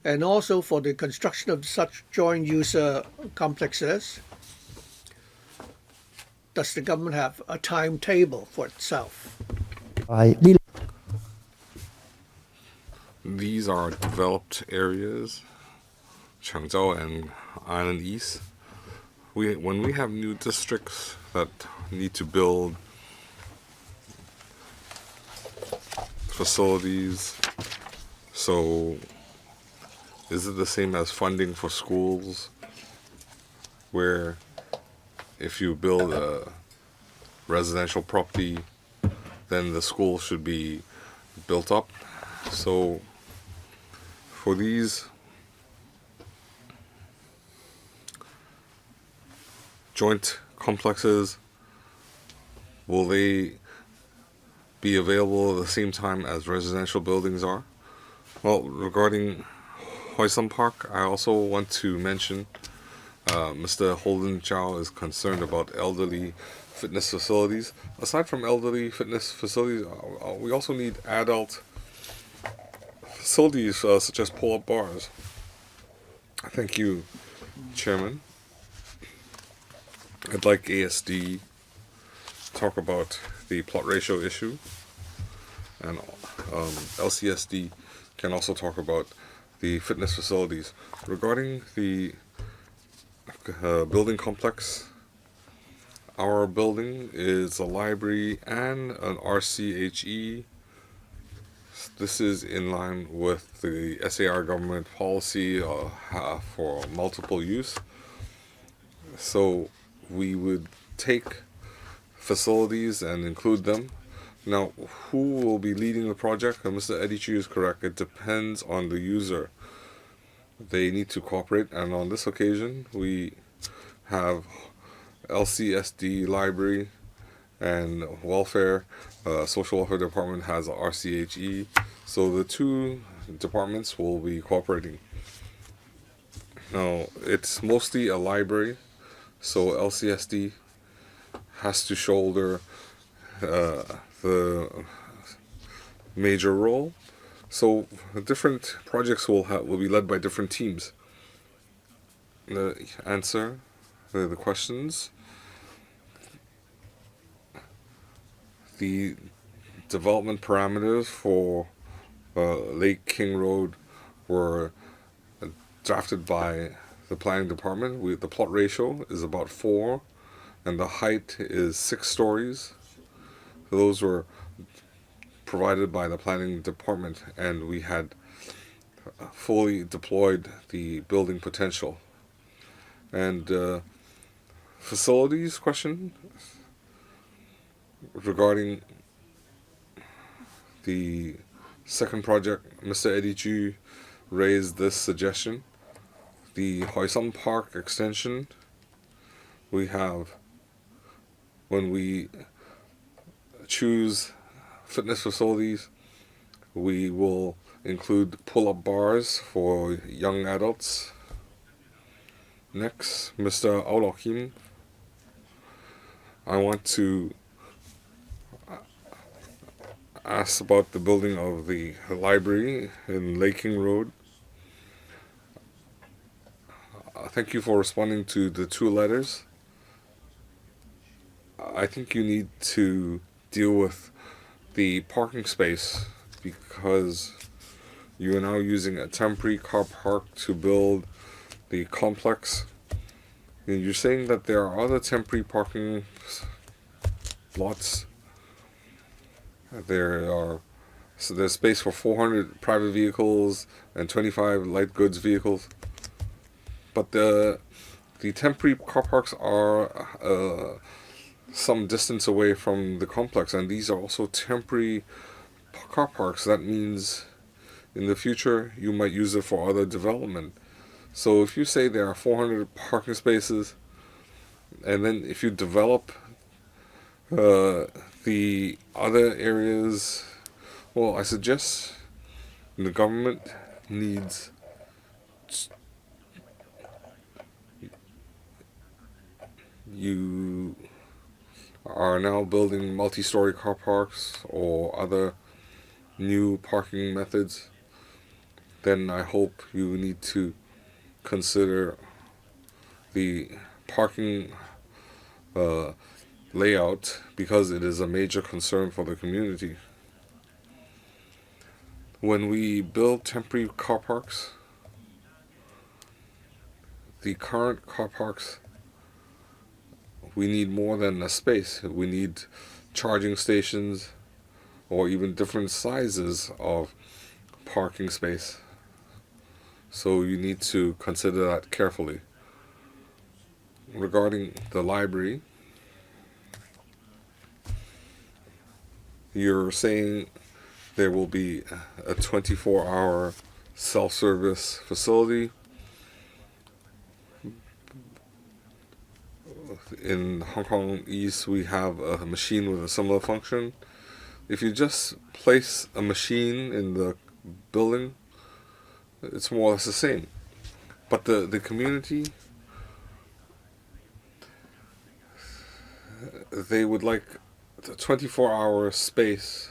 And also, for the construction of such joint user complexes, does the government have a timetable for itself? These are developed areas, Changzhou and Island East. When we have new districts that need to build facilities, so is it the same as funding for schools, where if you build a residential property, then the school should be built up? So for these joint complexes, will they be available at the same time as residential buildings are? Well, regarding Hoi Sum Park, I also want to mention Mr. Holden Chow is concerned about elderly fitness facilities. Aside from elderly fitness facilities, we also need adult facilities such as pull-up bars. Thank you, Chairman. I'd like ASD to talk about the plot ratio issue, and LCSD can also talk about the fitness facilities. Regarding the building complex, our building is a library and an RCHE. This is in line with the SAR government policy for multiple use. So we would take facilities and include them. Now, who will be leading the project? Mr. Eddie Chu is correct. It depends on the user. They need to cooperate, and on this occasion, we have LCSD library and welfare. Social welfare department has a RCHE. So the two departments will be cooperating. Now, it's mostly a library, so LCSD has to shoulder the major role. So different projects will be led by different teams. The answer, the questions. The development parameters for Lake King Road were drafted by the planning department. The plot ratio is about 4, and the height is 6 stories. Those were provided by the planning department, and we had fully deployed the building potential. And facilities question regarding the Second project, Mr. Eddie Chu raised this suggestion. The Hoi Sum Park extension, we have, when we choose fitness facilities, we will include pull-up bars for young adults. Next, Mr. Aulakim, I want to ask about the building of the library in Laking Road. Thank you for responding to the 2 letters. I think you need to deal with the parking space because you are now using a temporary car park to build the complex. And you're saying that there are other temporary parking lots. There's space for 400 private vehicles and 25 light goods vehicles. But the temporary car parks are some distance away from the complex, and these are also temporary car parks. That means in the future you might use it for other development. So if you say there are 400 parking spaces, and then if you develop the other areas, well, I suggest the government needs you are now building multi-story car parks or other new parking methods, then I hope you need to consider the parking layout because it is a major concern for the community. When we build temporary car parks, the current car parks, we need more than a space. We need charging stations or even different sizes of parking space. So you need to consider that carefully. Regarding the library, you're saying there will be a 24-hour self-service facility. In Hong Kong East, we have a machine with a similar function. If you just place a machine in the building, it's more or less the same. But the community, they would like the 24-hour space.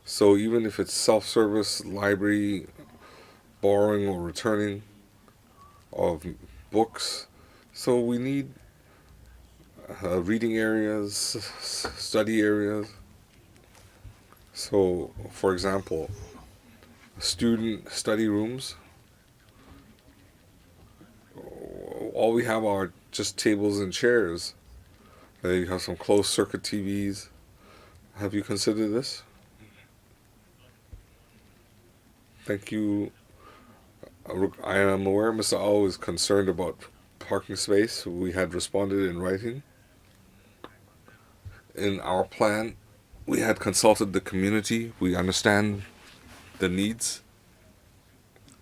So even if it's self-service library, borrowing or returning of books, so we need reading areas, study areas. So, for example, student study rooms, all we have are just tables and chairs. You have some closed circuit TVs. Have you considered this? Thank you. I am aware Mr. Au is concerned about parking space. We had responded in writing. In our plan, we had consulted the community. We understand the needs.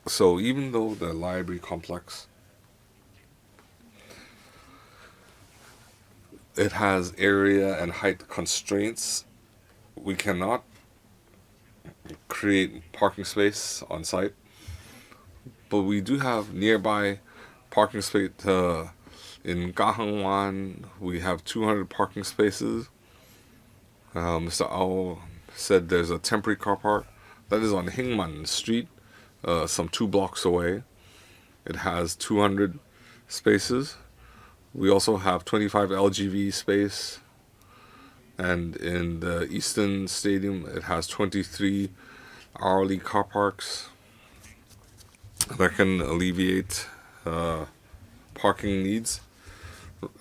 So even though the library complex, it has area and height constraints, we cannot create parking space on site. But we do have nearby parking space in Gaheng Wan. We have 200 parking spaces. Mr. Au said there's a temporary car park that is on Hingman Street, some 2 blocks away. It has 200 spaces. We also have 25 LGV space, and in the Eastern Stadium it has 23 hourly car parks that can alleviate parking needs.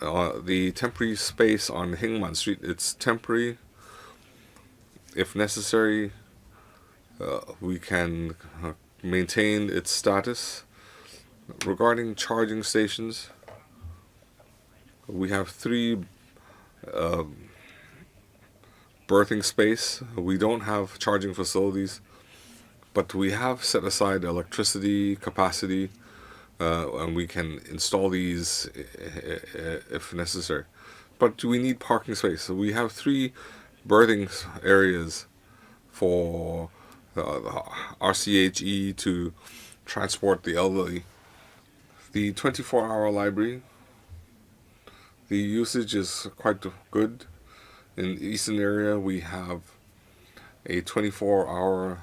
The temporary space on Hingman Street, it's temporary. If necessary, we can maintain its status. Regarding charging stations, we have 3 birthing space. We don't have charging facilities, but we have set aside electricity capacity, and we can install these if necessary. But we need parking space. So we have 3 birthing areas for the RCHE to transport the elderly. The 24-hour library, the usage is quite good. In the eastern area, we have a 24-hour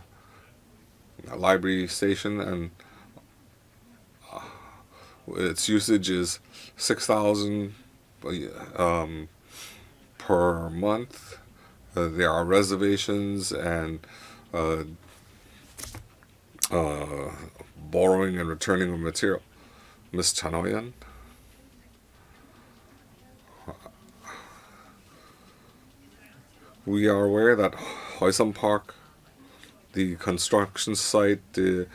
library station, and its usage is 6,000 per month. There are reservations and borrowing and returning of material. Ms. Chanoyan. We are aware that Hoysam Park, the construction site, there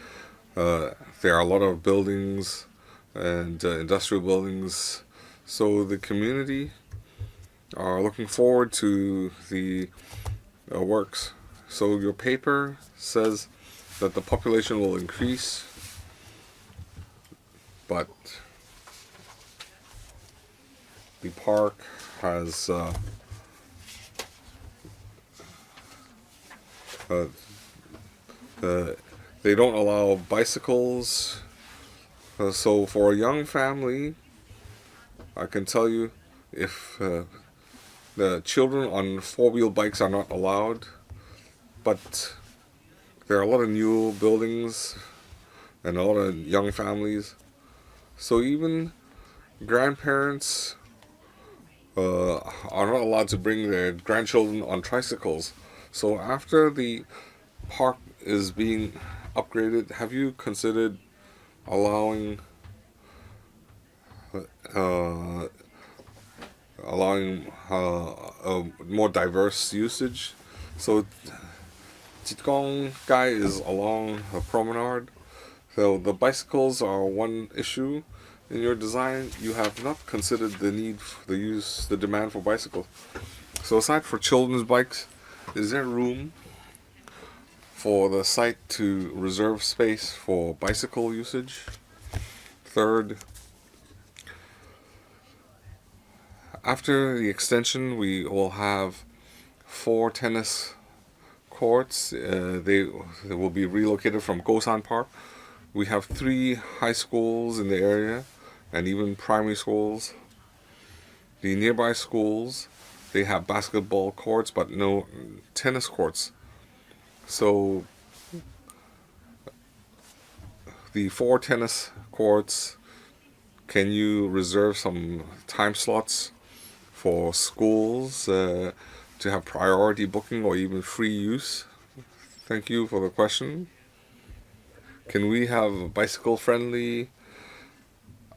are a lot of buildings and industrial buildings. So the community are looking forward to the works. So your paper says that the population will increase, but the park has they don't allow bicycles. So for a young family, I can tell you, if the children on 4-wheel bikes are not allowed, but there are a lot of new buildings and a lot of young families. So even grandparents are not allowed to bring their grandchildren on tricycles. So after the park is being upgraded, have you considered allowing a more diverse usage? So Chitgong Gai is along a promenade. So the bicycles are one issue. In your design, you have not considered the need, the demand for bicycles. So aside for children's bikes, is there room for the site to reserve space for bicycle usage? Third, after the extension, we will have 4 tennis courts. They will be relocated from Gosan Park. We have 3 high schools in the area and even primary schools. The nearby schools, they have basketball courts but no tennis courts. So the 4 tennis courts, can you reserve some time slots for schools to have priority booking or even free use? Thank you for the question. Can we have bicycle-friendly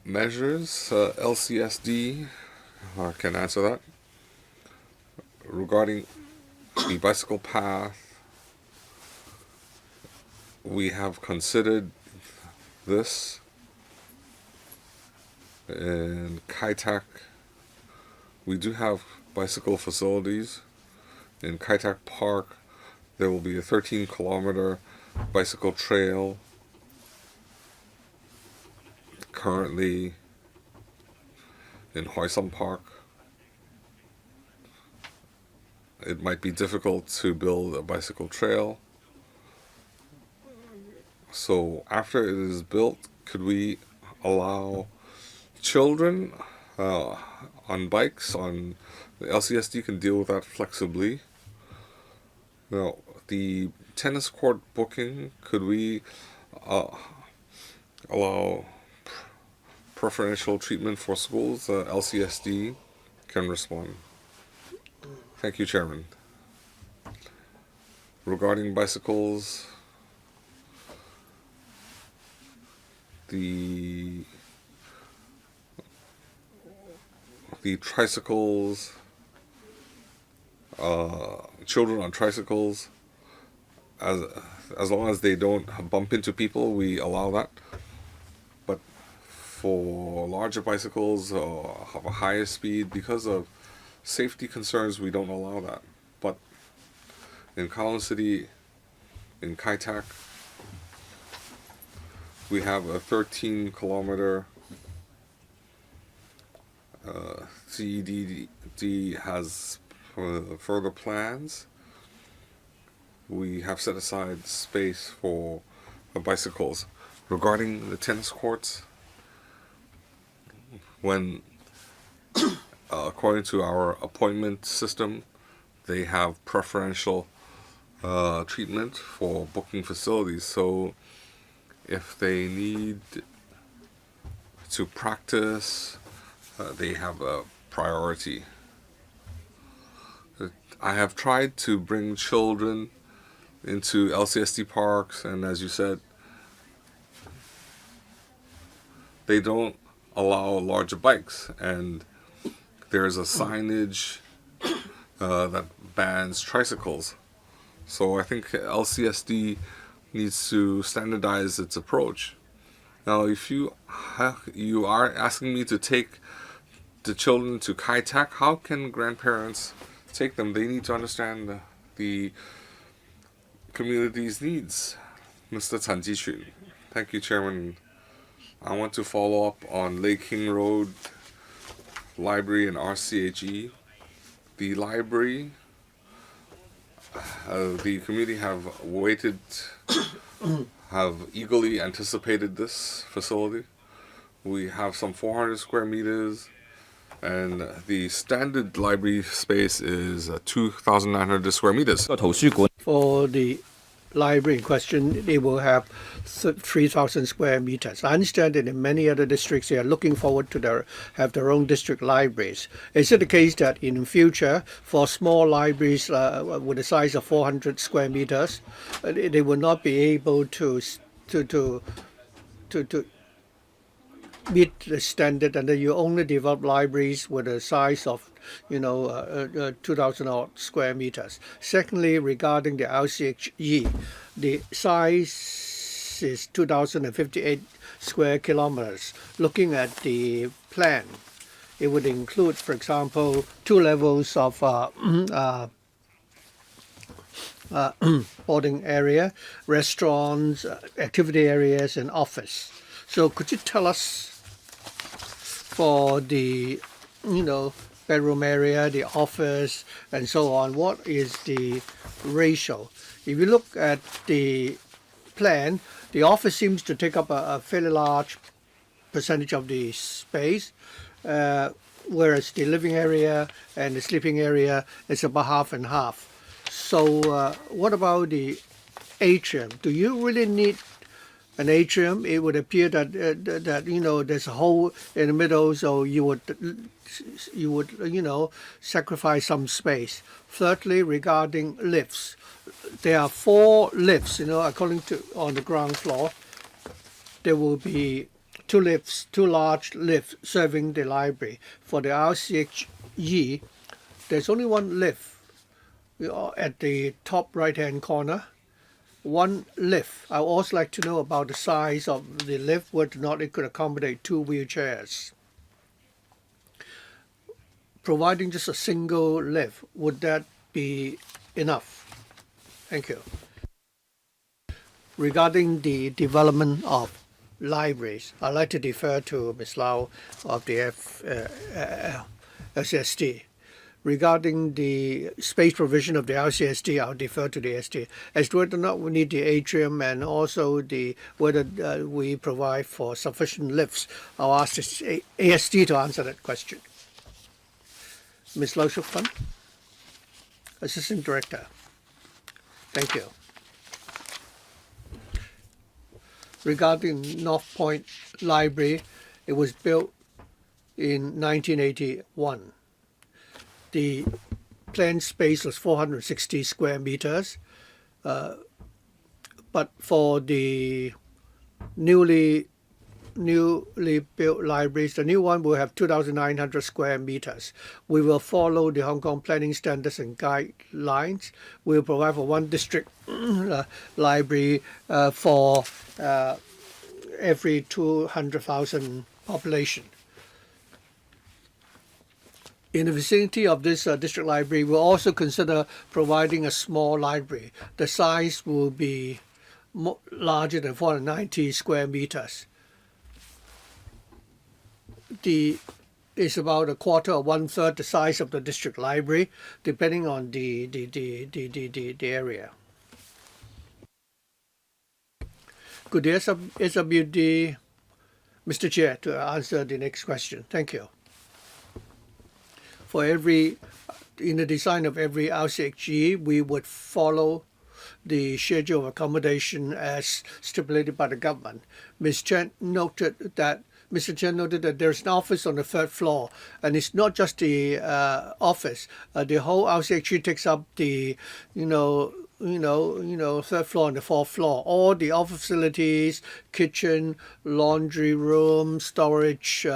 measures? LCSD can answer that. Regarding the bicycle path, we have considered this. In Kai Tak, we do have bicycle facilities. In Kai Tak Park, there will be a 13-kilometer bicycle trail. Currently, in Hoysam Park, it might be difficult to build a bicycle trail. So after it is built, could we allow children on bikes? On the LCSD can deal with that flexibly. Now, the tennis court booking, could we allow preferential treatment for schools? LCSD can respond. Thank you, Chairman. Regarding bicycles, the tricycles, children on tricycles, as long as they don't bump into people, we allow that. But for larger bicycles of a higher speed, because of safety concerns, we don't allow that. But in Collins City, in Kai Tak, we have a 13-kilometer CEDD has further plans. We have set aside space for bicycles. Regarding the tennis courts, when according to our appointment system, they have preferential treatment for booking facilities. So if they need to practice, they have a priority. I have tried to bring children into LCSD parks, and as you said, they don't allow larger bikes, and there's a signage that bans tricycles. So I think LCSD needs to standardize its approach. Now, if you are asking me to take the children to Kai Tak, how can grandparents take them? They need to understand the community's needs. Mr. Chan Ji-chun. Thank you, Chairman. I want to follow up on Lake King Road Library and RCHE. The library, the community have waited, have eagerly anticipated this facility. We have some 400 square meters, and the standard library space is 2,900 square meters. For the library in question, they will have 3,000 square meters. I understand that in many other districts, they are looking forward to have their own district libraries. Is it the case that in future, for small libraries with a size of 400 square meters, they will not be able to meet the standard, and then you only develop libraries with a size of 2,000 odd square meters? Secondly, regarding the LCHE, the size is 2,058 square kilometers. Looking at the plan, it would include, for example, 2 levels of boarding area, restaurants, activity areas, and office. So could you tell us, for the bedroom area, the office, and so on, what is the ratio? If you look at the plan, the office seems to take up a fairly large percentage of the space, whereas the living area and the sleeping area is about half and half. So what about the atrium? Do you really need an atrium? It would appear that there's a hole in the middle, so you would sacrifice some space. Thirdly, regarding lifts, there are 4 lifts. According to on the ground floor, there will be 2 lifts, 2 large lifts serving the library. For the RCHE, there's only 1 lift at the top right-hand corner. 1 lift. I would also like to know about the size of the lift, whether or not it could accommodate 2 wheelchairs. Providing just a single lift, would that be enough? Thank you. Regarding the development of libraries, I'd like to defer to Ms. Lau of the SSD. Regarding the space provision of the LCSD, I'll defer to the SD. As to whether or not we need the atrium and also whether we provide for sufficient lifts, I'll ask the ASD to answer that question. Ms. Lau Shuk Fan, Assistant Director. Thank you. Regarding North Point Library, it was built in 1981. The planned space was 460 square meters, but for the newly built libraries, the new one will have 2,900 square meters. We will follow the Hong Kong planning standards and guidelines. We will provide for 1 district library for every 200,000 population. In the vicinity of this district library, we'll also consider providing a small library. The size will be larger than 490 square meters. It's about a quarter or one-third the size of the district library, depending on the area. Could the SWD, Mr. Chair, to answer the next question? Thank you. In the design of every RCHG, we would follow the schedule of accommodation as stipulated by the government. Mr. Chen noted that there's an office on the third floor, and it's not just the office. The whole RCHG takes up the third floor and the fourth floor. All the office facilities, kitchen, laundry room, storage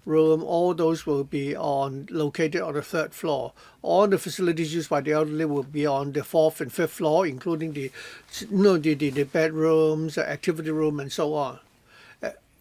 room, all those will be located on the third floor. All the facilities used by the elderly will be on the fourth and fifth floor, including the bedrooms, activity room, and so on.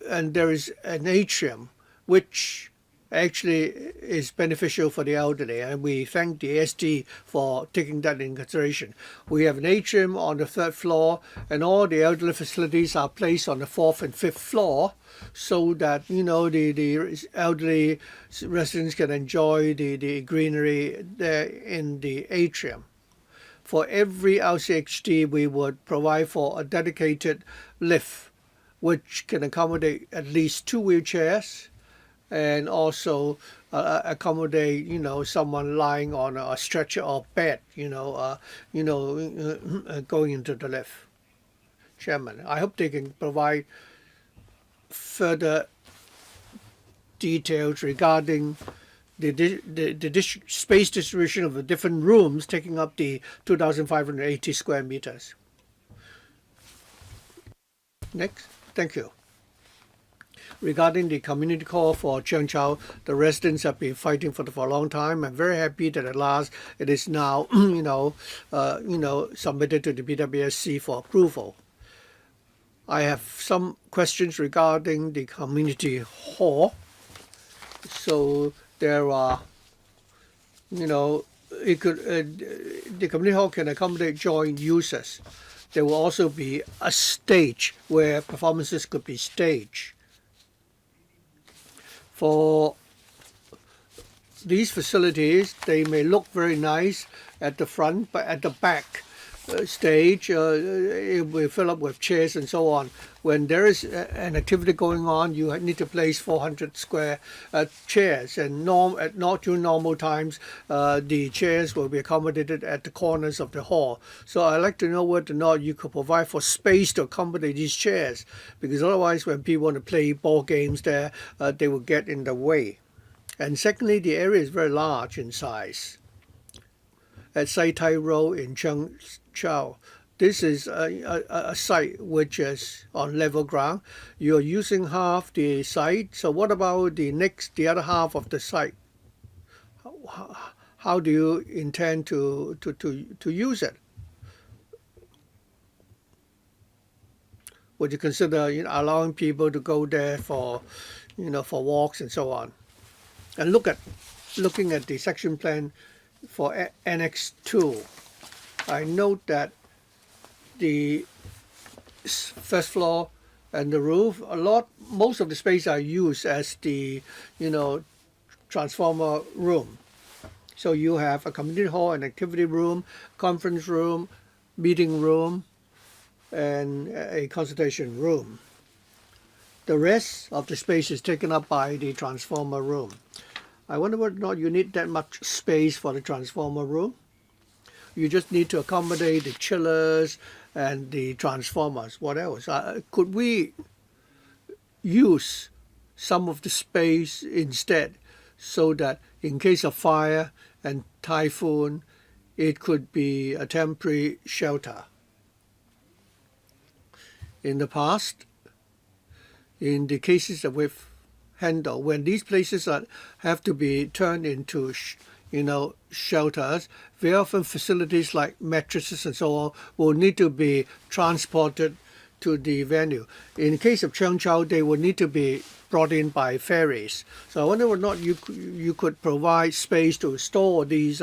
And there is an atrium, which actually is beneficial for the elderly, and we thank the SD for taking that in consideration. We have an atrium on the third floor, and all the elderly facilities are placed on the fourth and fifth floor, so that the elderly residents can enjoy the greenery there in the atrium. For every LCHD, we would provide for a dedicated lift, which can accommodate at least 2 wheelchairs, and also accommodate someone lying on a stretcher or bed, going into the lift. Chairman, I hope they can provide further details regarding the space distribution of the different rooms taking up the 2,580 square meters. Next. Thank you. Regarding the community call for Cheung Chau, the residents have been fighting for a long time. I'm very happy that at last it is now, submitted to the PWSC for approval. I have some questions regarding the community hall. So there are, the community hall can accommodate joint users. There will also be a stage where performances could be staged. For these facilities, they may look very nice at the front, but at the back stage, it will fill up with chairs and so on. When there is an activity going on, you need to place 400 square chairs, and during normal times, the chairs will be accommodated at the corners of the hall. So I'd like to know whether or not you could provide for space to accommodate these chairs, because otherwise when people want to play ball games there, they will get in the way. And secondly, the area is very large in size. At Sai Tai Road in Cheung Chau, this is a site which is on level ground. You're using half the site, so what about the other half of the site? How do you intend to use it? Would you consider allowing people to go there for walks and so on? And looking at the section plan for Annex 2, I note that the first floor and the roof, most of the space are used as the transformer room. So you have a community hall, an activity room, conference room, meeting room, and a consultation room. The rest of the space is taken up by the transformer room. I wonder whether or not you need that much space for the transformer room. You just need to accommodate the chillers and the transformers. What else? Could we use some of the space instead, so that in case of fire and typhoon, it could be a temporary shelter? In the past, in the cases that we've handled, when these places have to be turned into shelters, very often facilities like mattresses and so on will need to be transported to the venue. In the case of Cheung Chau, they would need to be brought in by ferries. So I wonder whether or not you could provide space to store these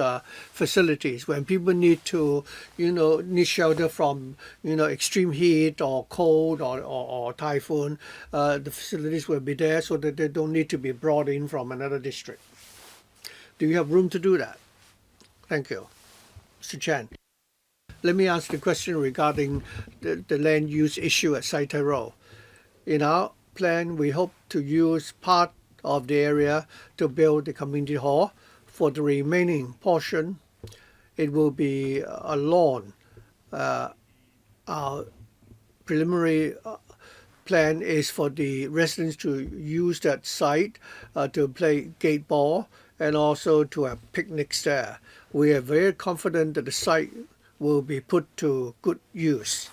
facilities when people need to, need shelter from, extreme heat or cold or typhoon. The facilities will be there so that they don't need to be brought in from another district. Do you have room to do that? Thank you. Mr. Chan. Let me ask the question regarding the land use issue at Sai Tai Road. In our plan, we hope to use part of the area to build the community hall. For the remaining portion, it will be a lawn. Our preliminary plan is for the residents to use that site to play gate ball and also to have picnics there. We are very confident that the site will be put to good use.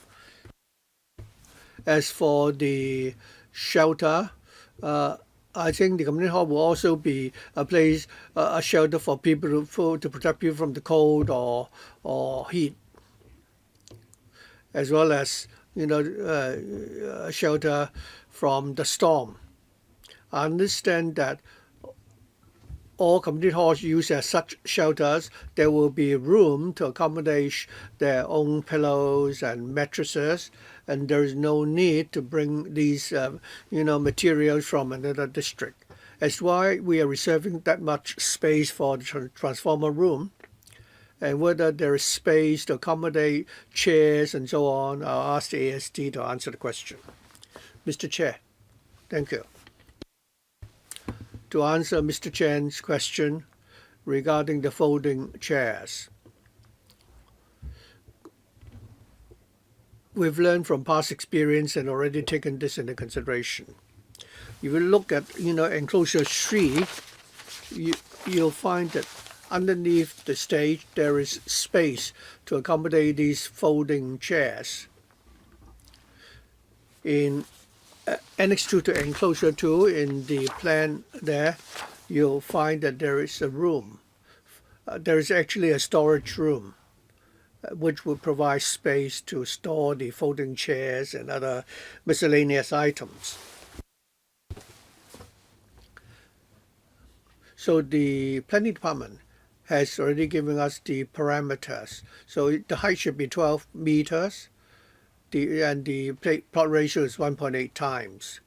As for the shelter, I think the community hall will also be a place, a shelter for people to protect people from the cold or heat, as well as a shelter from the storm. I understand that all community halls used as such shelters, there will be room to accommodate their own pillows and mattresses, and there is no need to bring these, materials from another district. That's why we are reserving that much space for the transformer room. And whether there is space to accommodate chairs and so on, I'll ask the AST to answer the question. Mr. Chair, thank you. To answer Mr. Chan's question regarding the folding chairs. We've learned from past experience and already taken this into consideration. If you look at, enclosure 3, you'll find that underneath the stage there is space to accommodate these folding chairs. In Annex 2 to Enclosure 2 in the plan there, you'll find that there is a room. There is actually a storage room which will provide space to store the folding chairs and other miscellaneous items. So the planning department has already given us the parameters. So the height should be 12 meters. And the plot ratio is 1.8 times.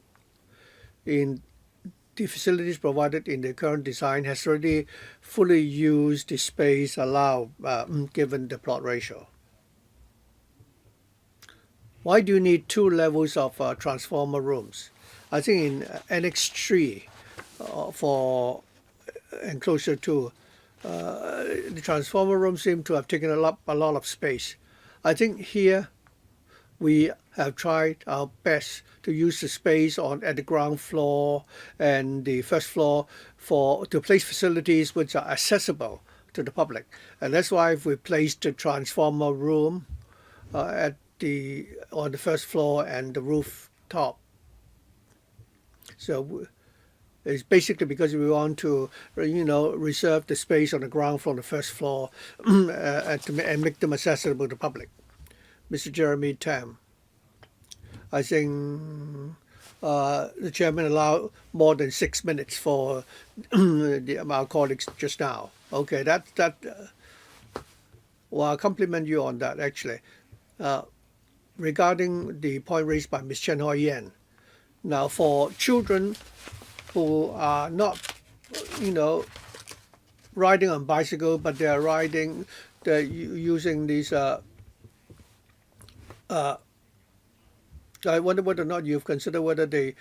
In the facilities provided in the current design has already fully used the space allowed given the plot ratio. Why do you need 2 levels of transformer rooms? I think in Annex 3 for Enclosure 2, the transformer rooms seem to have taken up a lot of space. I think here we have tried our best to use the space at the ground floor and the first floor to place facilities which are accessible to the public. And that's why we placed the transformer room on the first floor and the rooftop. So it's basically because we want to, reserve the space on the ground floor and the first floor and make them accessible to the public. Mr. Jeremy Tam. I think the chairman allowed more than 6 minutes for our colleagues just now. Okay, well, I'll compliment you on that, actually. Regarding the point raised by Ms. Chen Hoi Yen. Now, for children who are not, riding on bicycle, but they're using these I wonder whether or not you've considered whether it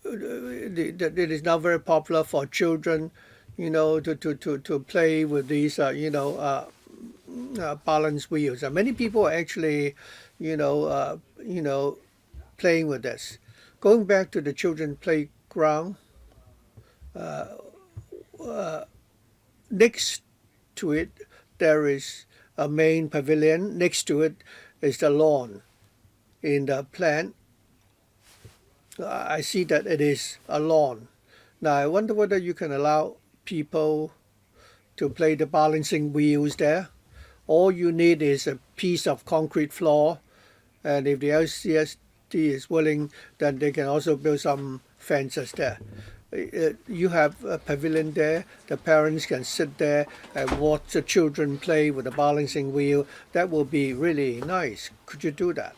is now very popular for children, to play with these, balance wheels. And many people are actually, playing with this. Going back to the children's playground, next to it there is a main pavilion. Next to it is the lawn. In the plan, I see that it is a lawn. Now, I wonder whether you can allow people to play the balancing wheels there. All you need is a piece of concrete floor, and if the LCS is willing, then they can also build some fences there. You have a pavilion there. The parents can sit there and watch the children play with the balancing wheel. That will be really nice. Could you do that?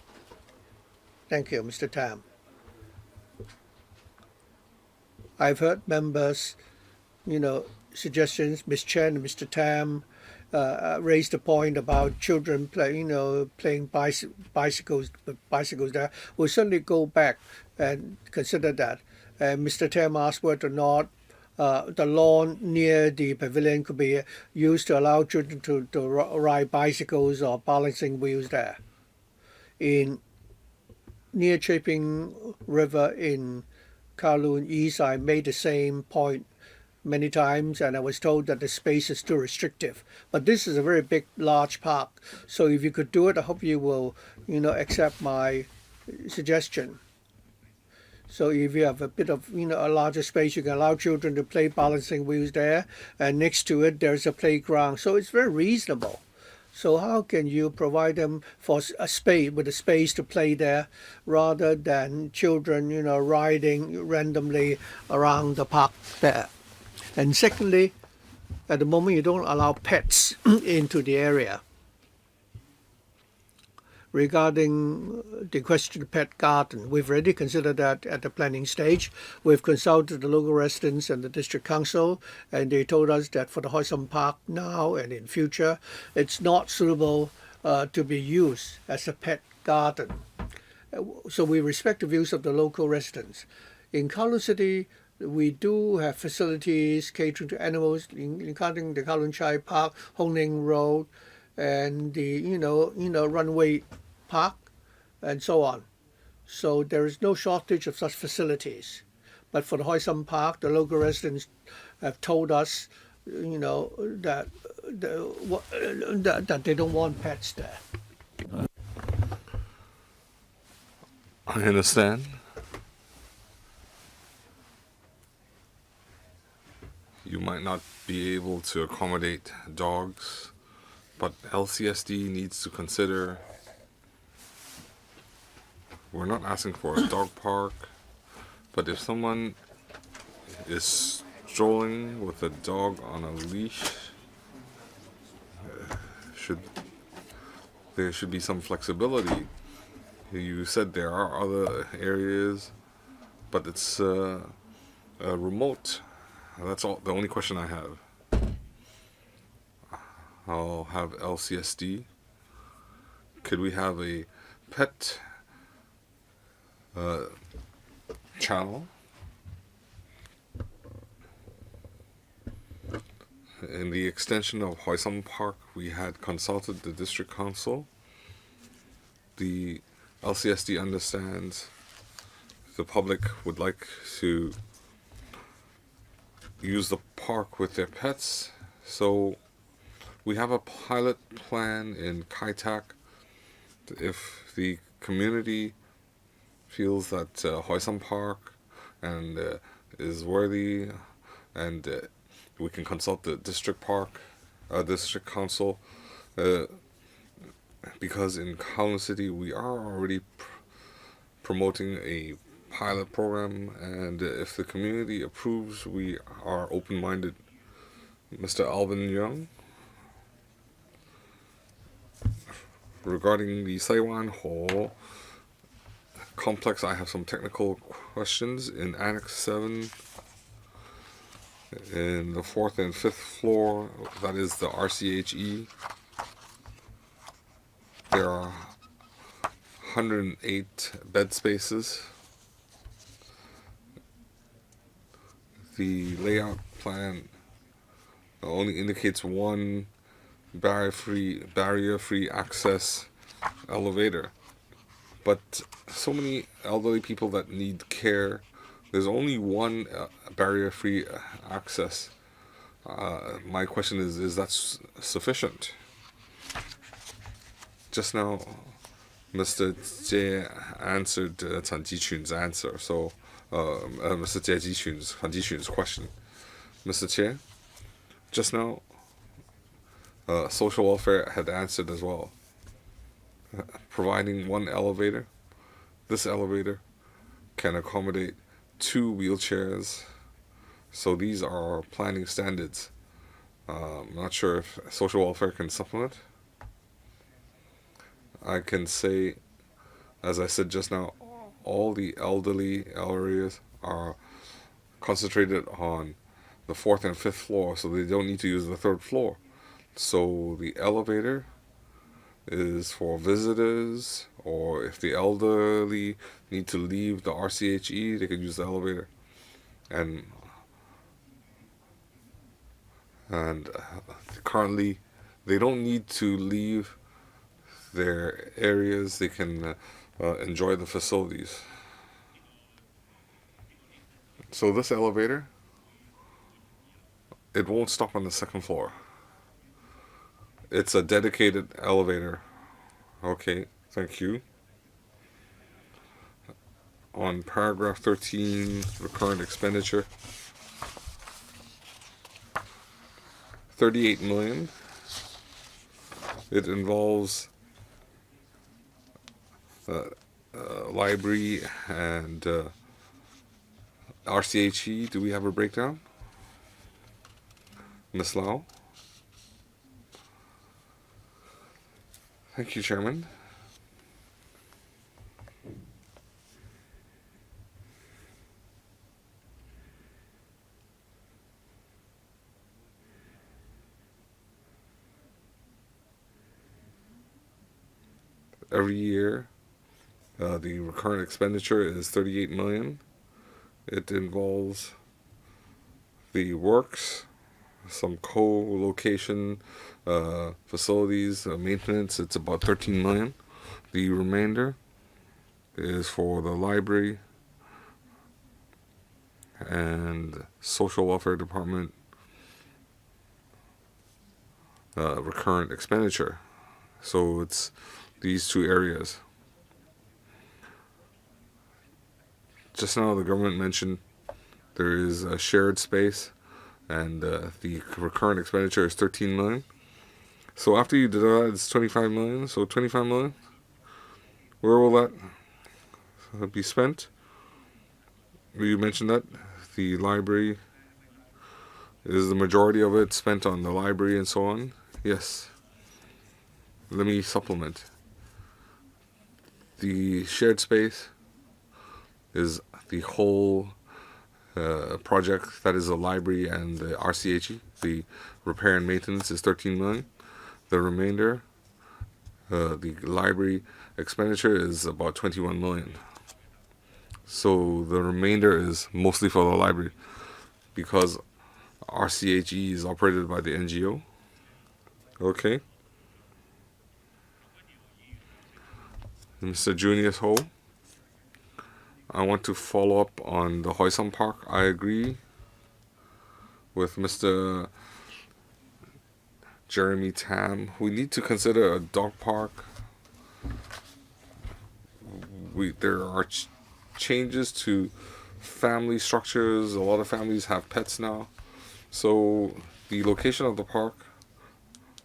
Thank you, Mr. Tam. I've heard members, suggestions. Ms. Chen and Mr. Tam raised the point about children playing bicycles there. We'll certainly go back and consider that. Mr. Tam asked whether or not the lawn near the pavilion could be used to allow children to ride bicycles or balancing wheels there. Near Chaping River in Kowloon East, I made the same point many times, and I was told that the space is too restrictive. But this is a very big, large park, so if you could do it, I hope you will, accept my suggestion. So if you have a bit of, a larger space, you can allow children to play balancing wheels there, and next to it, there's a playground. So it's very reasonable. So how can you provide them for a space to play there, rather than children, riding randomly around the park there? And secondly, at the moment you don't allow pets into the area. Regarding the question of pet garden, we've already considered that at the planning stage. We've consulted the local residents and the district council, and they told us that for the Hoi Som Park now and in future, it's not suitable to be used as a pet garden. So we respect the views of the local residents. In Kowloon City, we do have facilities catering to animals, including the Kowloon Chai Park, Hong Ling Road, and the runway park, and so on. So there is no shortage of such facilities. But for the Hoi Som Park, the local residents have told us, that they don't want pets there. I understand. You might not be able to accommodate dogs, but LCSD needs to consider. We're not asking for a dog park, but if someone is strolling with a dog on a leash, there should be some flexibility. You said there are other areas, but it's remote. That's all. The only question I have. I'll have LCSD. Could we have a pet channel? In the extension of Hoi Som Park, we had consulted the district council. The LCSD understands the public would like to use the park with their pets, so we have a pilot plan in Kai Tak. If the community feels that Hoi Som Park and is worthy, and we can consult the district district council, because in Kowloon City we are already promoting a pilot program, and if the community approves, we are open-minded. Mr. Alvin Young, regarding the Saiwan Hall complex, I have some technical questions. In Annex 7, in the 4th and 5th floor, that is the RCHE, there are 108 bed spaces. The layout plan only indicates one barrier-free access elevator. But so many elderly people that need care, there's only one barrier-free access. My question is that sufficient? Just now, Mr. Jie answered Chan Ji-chun's answer, so Mr. Jie Ji-chun's, Han Ji-chun's question. Mr. Chair, just now, social welfare had answered as well. Providing one elevator, this elevator can accommodate 2 wheelchairs. So these are planning standards. I'm not sure if social welfare can supplement. I can say, as I said just now, all the elderly areas are concentrated on the 4th and 5th floor, so they don't need to use the 3rd floor. So the elevator is for visitors, or if the elderly need to leave the RCHE, they can use the elevator. And currently, they don't need to leave their areas. They can enjoy the facilities. So this elevator, it won't stop on the 2nd floor. It's a dedicated elevator. Okay, thank you. On paragraph 13, recurrent expenditure, 38 million. It involves library and RCHE. Do we have a breakdown? Ms. Lau? Thank you, Chairman. Every year, the recurrent expenditure is 38 million. It involves the works, some co-location facilities, maintenance. It's about 13 million. The remainder is for the library and social welfare department recurrent expenditure. So it's these 2 areas. Just now the government mentioned there is a shared space, and the recurrent expenditure is 13 million. So after you do that, it's 25 million. So 25 million, where will that be spent? You mentioned that the library is the majority of it spent on the library and so on. Yes. Let me supplement. The shared space is the whole project, that is the library and the RCHE. The repair and maintenance is 13 million. The remainder, the library expenditure, is about 21 million. So the remainder is mostly for the library because RCHE is operated by the NGO. Okay. Mr. Junius Ho, I want to follow up on the Hoi Sum Park. I agree with Mr. Jeremy Tam. We need to consider a dog park. There are changes to family structures. A lot of families have pets now. So the location of the park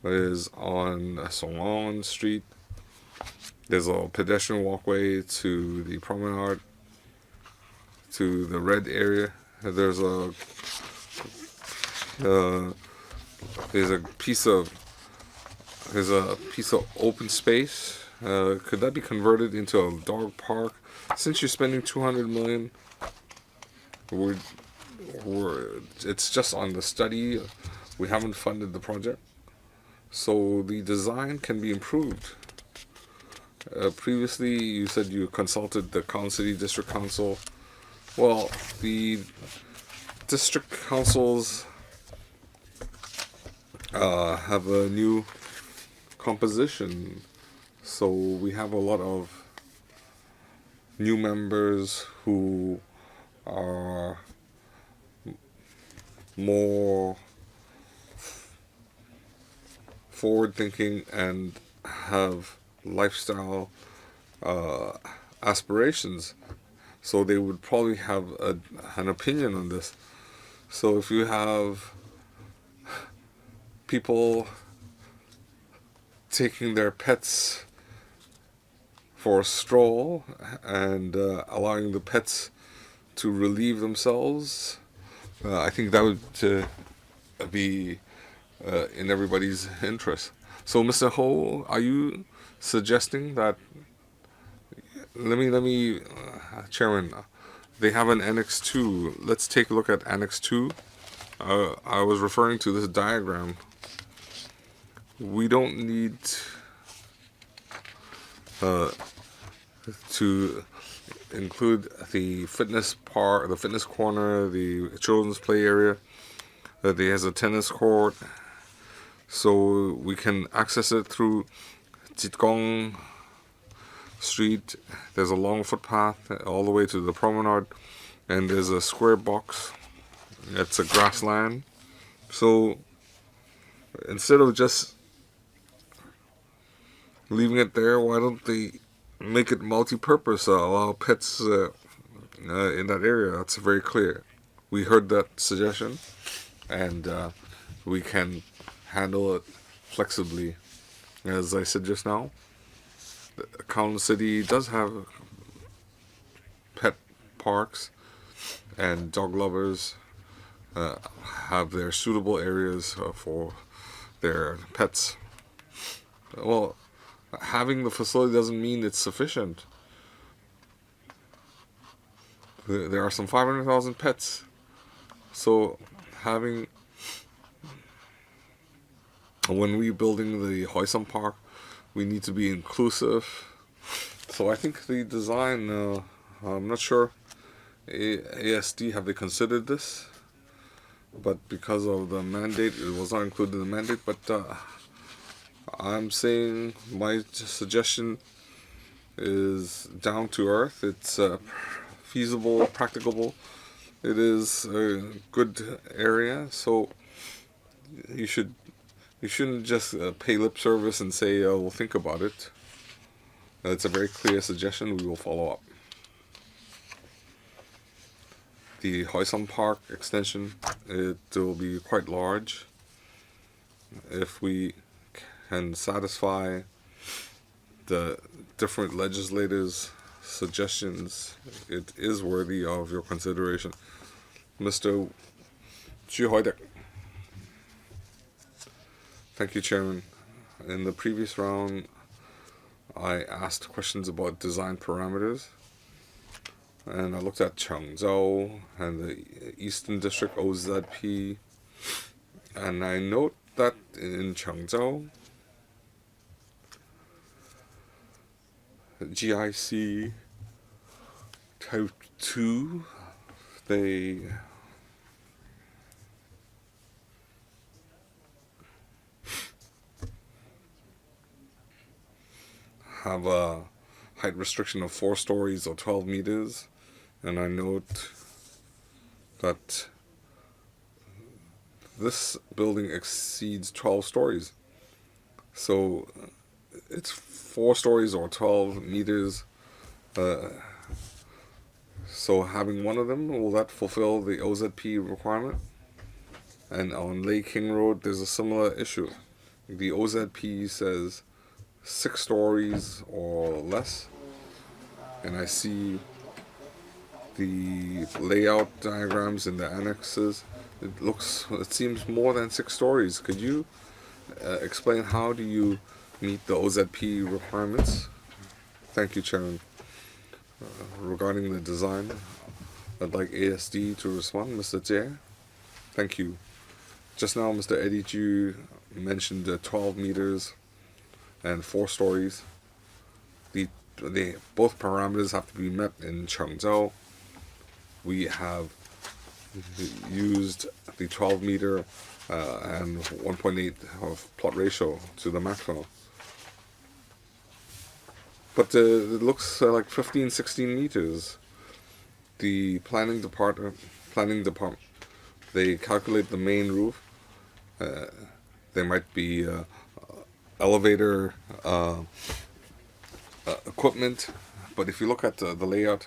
is on Solon Street. There's a pedestrian walkway to the promenade, to the red area. There's a piece of open space. Could that be converted into a dog park? Since you're spending 200 million, it's just on the study. We haven't funded the project, so the design can be improved. Previously, you said you consulted the City District Council. Well, the district councils have a new composition, so we have a lot of new members who are more forward-thinking and have lifestyle aspirations, so they would probably have an opinion on this. So if you have people taking their pets for a stroll and allowing the pets to relieve themselves. I think that would be in everybody's interest. So, Mr. Ho, are you suggesting that? Let me, Chairman. They have an Annex 2. Let's take a look at Annex 2. I was referring to this diagram. We don't need to include the fitness part, the fitness corner, the children's play area. There's a tennis court, so we can access it through Jitgong Street. There's a long footpath all the way to the promenade, and there's a square box. It's a grassland. So instead of just leaving it there, why don't they make it multi-purpose, allow pets in that area? That's very clear. We heard that suggestion, and we can handle it flexibly. As I said just now, Kowloon City does have pet parks, and dog lovers have their suitable areas for their pets. Well, having the facility doesn't mean it's sufficient. There are some 500,000 pets, so when we building the Hoysam Park, we need to be inclusive. So I think the design, I'm not sure, ASD, have they considered this? But because of the mandate, it was not included in the mandate. But I'm saying my suggestion is down to earth. It's feasible, practicable. It is a good area, so you shouldn't just pay lip service and say, we'll think about it. It's a very clear suggestion. We will follow up. The Hoysam Park extension, it will be quite large. If we can satisfy the different legislators' suggestions, it is worthy of your consideration. Mr. Chu Hoydek. Thank you, Chairman. In the previous round, I asked questions about design parameters, and I looked at Changzhou and the Eastern District OZP, and I note that in Changzhou, GIC Type 2, they have a height restriction of 4 stories or 12 meters, and I note that this building exceeds 12 stories. So it's 4 stories or 12 meters. So having one of them, will that fulfill the OZP requirement? And on Lei King Road, there's a similar issue. The OZP says 6 stories or less, and I see the layout diagrams in the annexes. It seems more than 6 stories. Could you explain how do you meet the OZP requirements? Thank you, Chairman. Regarding the design, I'd like ASD to respond. Mr. Jie, thank you. Just now, Mr. Eddie Ju mentioned 12 meters and 4 stories. Both parameters have to be met in Changzhou. We have used the 12 meter and 1.8 of plot ratio to the maximum. But it looks like 15, 16 meters. The planning department, they calculate the main roof. There might be elevator equipment, but if you look at the layout,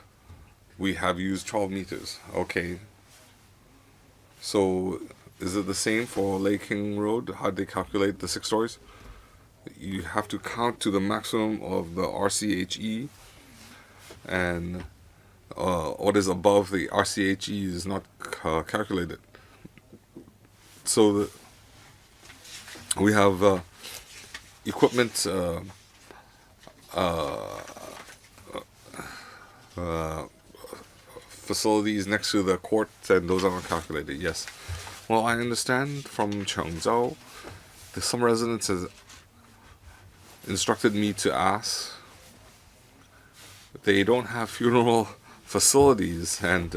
we have used 12 meters. Okay. So is it the same for Lei King Road? How do they calculate the 6 stories? you have to count to the maximum of the RCHE, and what is above the RCHE is not calculated. So we have equipment facilities next to the court, and those are not calculated. Yes. Well, I understand from Cheongzhou, some residents has instructed me to ask. They don't have funeral facilities, and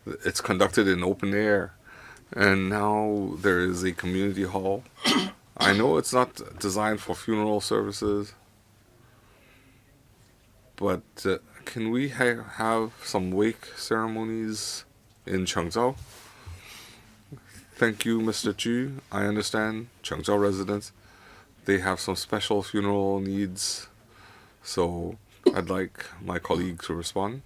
it's conducted in open air. And now there is a community hall. I know it's not designed for funeral services, but can we have some wake ceremonies in Cheongzhou? Thank you, Mr. Chu. I understand Cheongzhou residents, they have some special funeral needs, so I'd like my colleague to respond.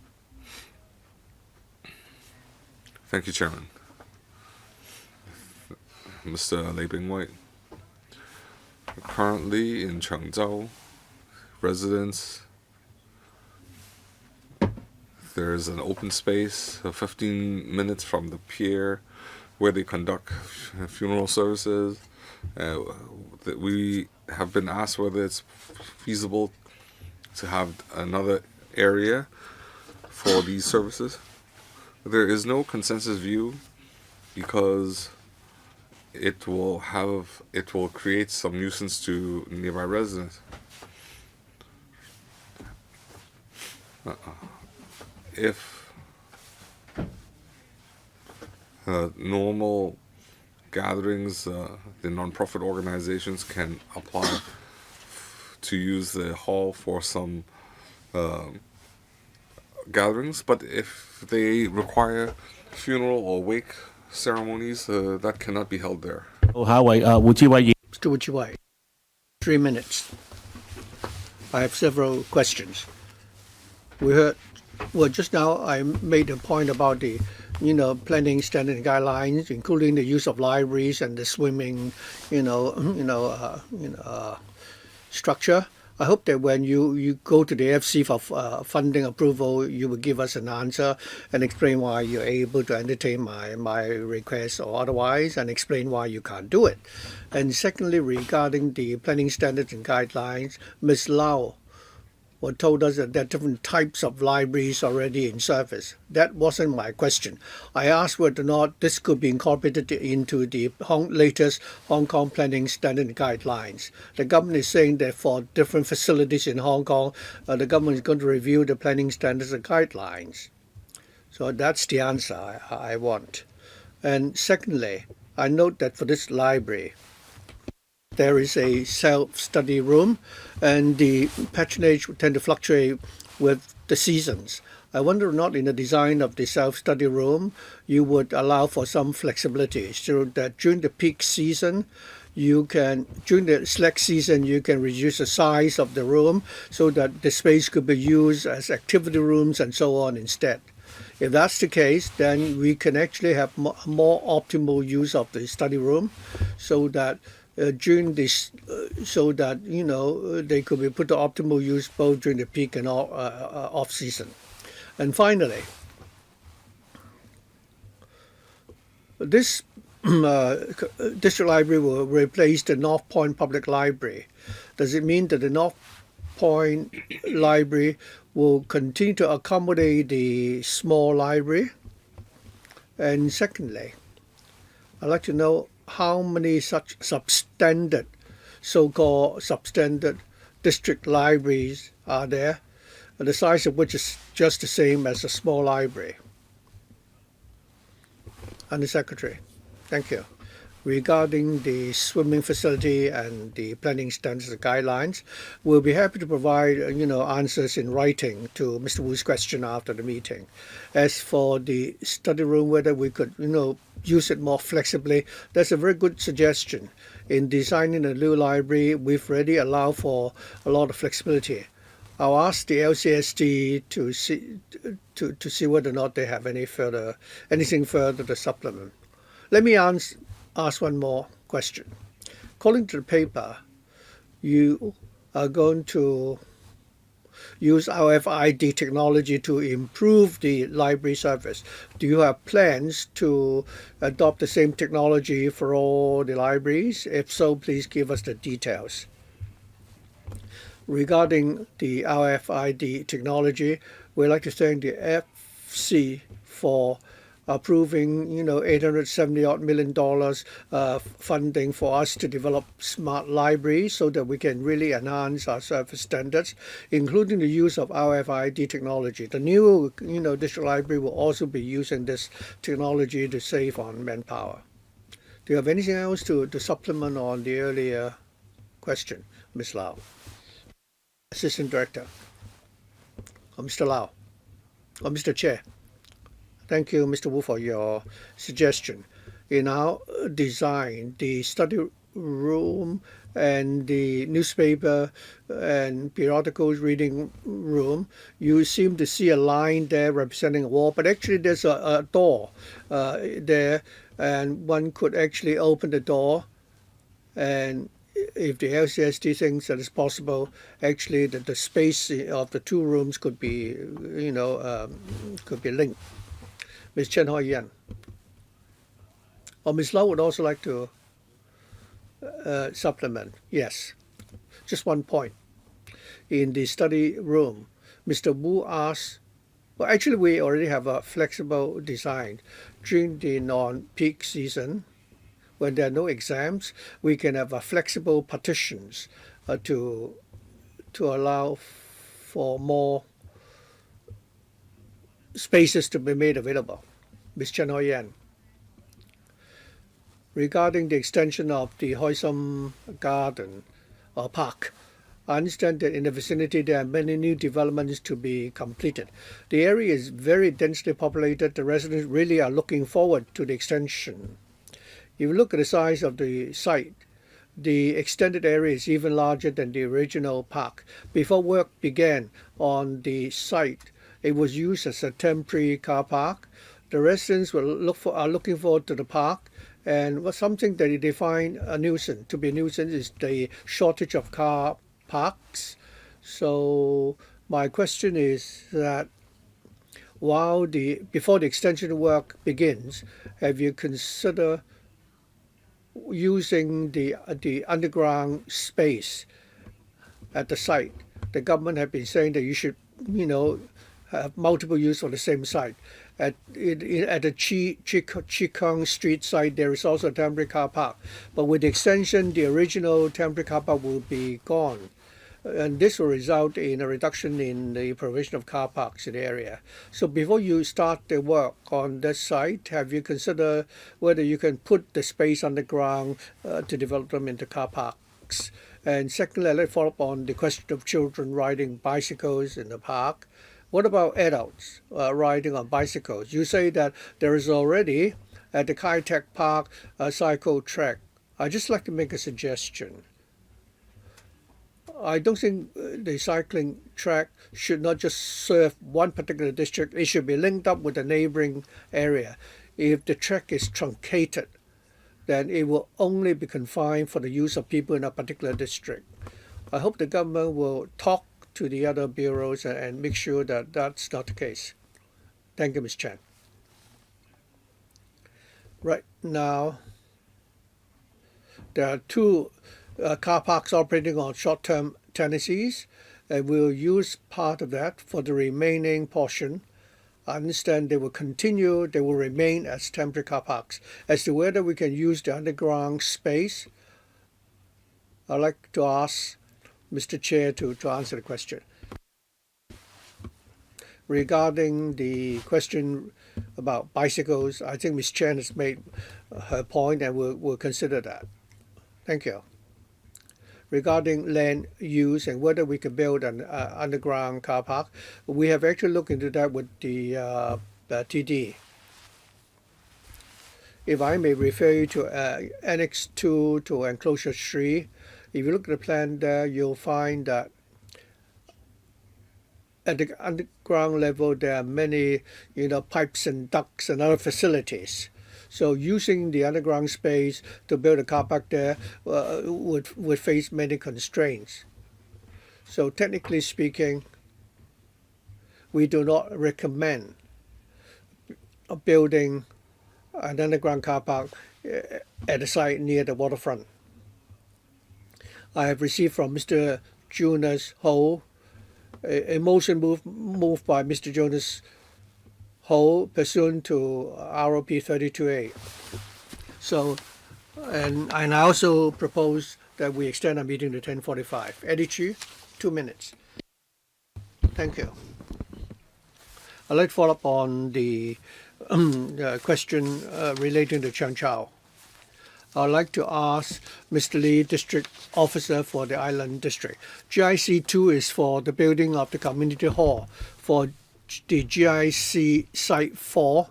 Thank you, Chairman. Mr. Lei Bing White. Currently in Cheongzhou, residents, there's an open space 15 minutes from the pier where they conduct funeral services. That we have been asked whether it's feasible to have another area for these services. There is no consensus view because it will create some nuisance to nearby residents. If normal gatherings, the non-profit organizations can apply to use the hall for some gatherings, but if they require funeral or wake ceremonies, that cannot be held there. Mr. Uchiwai, 3 minutes. I have several questions. We heard, well, just now I made a point about the, planning standard guidelines, including the use of libraries and the swimming, structure. I hope that when you go to the FC for funding approval, you will give us an answer and explain why you're able to entertain my request or otherwise, and explain why you can't do it. And secondly, regarding the planning standards and guidelines, Ms. Lau told us that there are different types of libraries already in service. That wasn't my question. I asked whether or not this could be incorporated into the latest Hong Kong planning standard guidelines. The government is saying that for different facilities in Hong Kong, the government is going to review the planning standards and guidelines. So that's the answer I want. And secondly, I note that for this library, there is a self-study room, and the patronage would tend to fluctuate with the seasons. I wonder if not in the design of the self-study room, you would allow for some flexibility so that during the peak season, during the slack season, you can reduce the size of the room so that the space could be used as activity rooms and so on instead. If that's the case, then we can actually have more optimal use of the study room so that during this, so that they could be put to optimal use both during the peak and off season. And finally, this district library will replace the North Point Public Library. Does it mean that the North Point Library will continue to accommodate the small library? And secondly, I'd like to know how many such substandard, so-called substandard district libraries are there, the size of which is just the same as a small library. Under Secretary, thank you. Regarding the swimming facility and the planning standards and guidelines, we'll be happy to provide answers in writing to Mr. Wu's question after the meeting. As for the study room, whether we could use it more flexibly, that's a very good suggestion. In designing a new library, we've already allowed for a lot of flexibility. I'll ask the LCSD to see whether or not they have anything further to supplement. Let me ask one more question. According to the paper, you are going to use RFID technology to improve the library service. Do you have plans to adopt the same technology for all the libraries? If so, please give us the details. Regarding the RFID technology, we'd like to thank the FC for approving, $870 million funding for us to develop smart libraries so that we can really enhance our service standards, including the use of RFID technology. The new, district library will also be using this technology to save on manpower. Do you have anything else to supplement on the earlier question, Ms. Lau? Assistant Director, or Mr. Lau, or Mr. Chair. Thank you, Mr. Wu, for your suggestion. In our design, the study room and the newspaper and periodicals reading room, you seem to see a line there representing a wall, but actually there's a door there, and one could actually open the door, and if the LCSD thinks that it's possible, actually the space of the two rooms could be, could be linked. Ms. Chen Hoi Yan. Or Ms. Lau would also like to supplement. Yes. Just one point. In the study room, Mr. Wu asked, well, actually we already have a flexible design. During the non-peak season, when there are no exams, we can have flexible partitions to allow for more spaces to be made available. Ms. Chen Hoi Yan. Regarding the extension of the Hoi Sum Garden or Park, I understand that in the vicinity there are many new developments to be completed. The area is very densely populated. The residents really are looking forward to the extension. If you look at the size of the site, the extended area is even larger than the original park. Before work began on the site, it was used as a temporary car park. The residents are looking forward to the park, and something that they find a nuisance. To be a nuisance is the shortage of car parks. So my question is that before the extension work begins, have you considered using the underground space at the site? The government have been saying that you should, have multiple use for the same site. At the Chikong Street site, there is also a temporary car park. But with the extension, the original temporary car park will be gone. And this will result in a reduction in the provision of car parks in the area. So before you start the work on this site, have you considered whether you can put the space underground to develop them into car parks? And secondly, let's follow up on the question of children riding bicycles in the park. What about adults riding on bicycles? You say that there is already at the Kai Tak Park a cycle track. I'd just like to make a suggestion. I don't think the cycling track should not just serve one particular district. It should be linked up with the neighboring area. If the track is truncated, then it will only be confined for the use of people in a particular district. I hope the government will talk to the other bureaus and make sure that that's not the case. Thank you, Ms. Chan. Right now, there are two car parks operating on short-term tenancies, and we'll use part of that for the remaining portion. I understand they will remain as temporary car parks. As to whether we can use the underground space, I'd like to ask Mr. Chair to answer the question. Regarding the question about bicycles, I think Ms. Chen has made her point, and we'll consider that. Thank you. Regarding land use and whether we can build an underground car park, we have actually looked into that with the TD. If I may refer you to Annex 2 to Enclosure 3, if you look at the plan there, you'll find that at the underground level there are many, pipes and ducts and other facilities. So using the underground space to build a car park there would face many constraints. So technically speaking, we do not recommend building an underground car park at a site near the waterfront. I have received from Mr. Jonas Ho a motion moved by Mr. Jonas Ho pursuant to ROP 32A. So, and I also propose that we extend our meeting to 10:45. Eddie Chu, 2 minutes. Thank you. I'd like to follow up on the question relating to Cheung Chau. I'd like to ask Mr. Lee, District Officer for the Island District. GIC 2 is for the building of the community hall. For the GIC Site 4,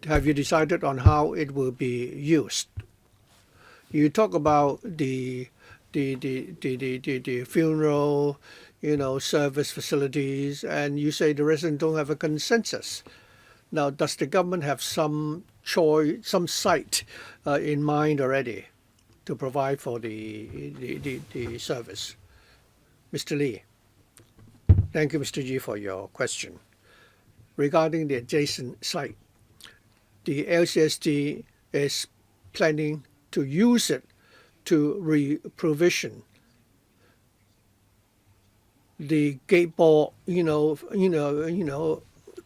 have you decided on how it will be used? You talk about the funeral, service facilities, and you say the residents don't have a consensus. Now, does the government have some choice, some site in mind already to provide for the service? Mr. Lee. Thank you, Mr. G, for your question. Regarding the adjacent site, the LCSD is planning to use it to re-provision the gateball,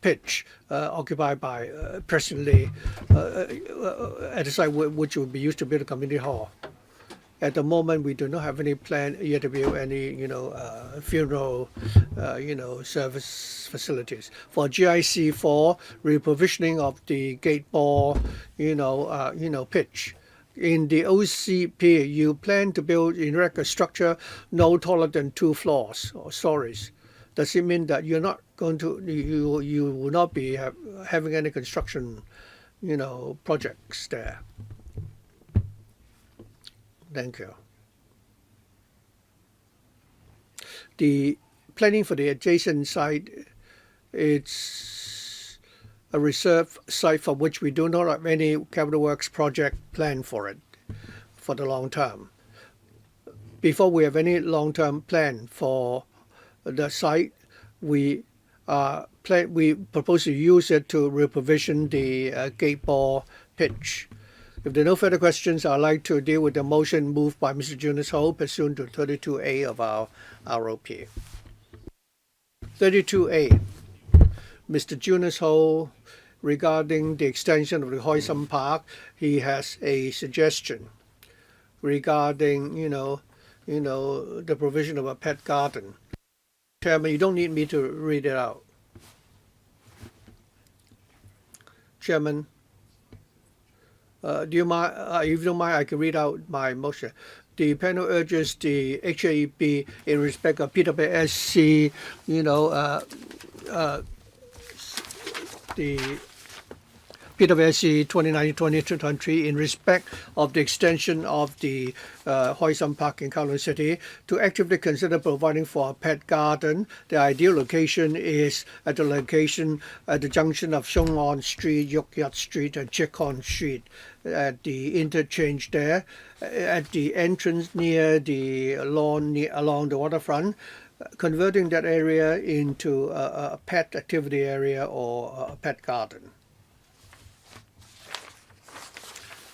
pitch occupied by President Lee at a site which would be used to build a community hall. At the moment, we do not have any plan yet to build any, funeral, service facilities. For GIC 4, reprovisioning of the gateball, pitch. In the OCP, you plan to build erect a structure no taller than 2 floors or stories. Does it mean that you're not going to, you will not be having any construction, projects there? Thank you. The planning for the adjacent site, it's a reserve site for which we do not have any capital works project plan for it for the long term. Before we have any long-term plan for the site, we propose to use it to reprovision the gateball pitch. If there are no further questions, I'd like to deal with the motion moved by Mr. Jonas Ho pursuant to 32A of our ROP. 32A, Mr. Jonas Ho, regarding the extension of the Hoi Sum Park, he has a suggestion regarding, the provision of a pet garden. Chairman, you don't need me to read it out. Chairman, do you mind? If you don't mind, I can read out my motion. The panel urges the HAB in respect of PWSC, the PWSC 2019-2023 in respect of the extension of the Hoi Sum Park in Kowloon City to actively consider providing for a pet garden. The ideal location is at the location at the junction of Shong On Street, Yok Yat Street, and Chik Hon Street, at the interchange there, at the entrance near the lawn along the waterfront, converting that area into a pet activity area or a pet garden.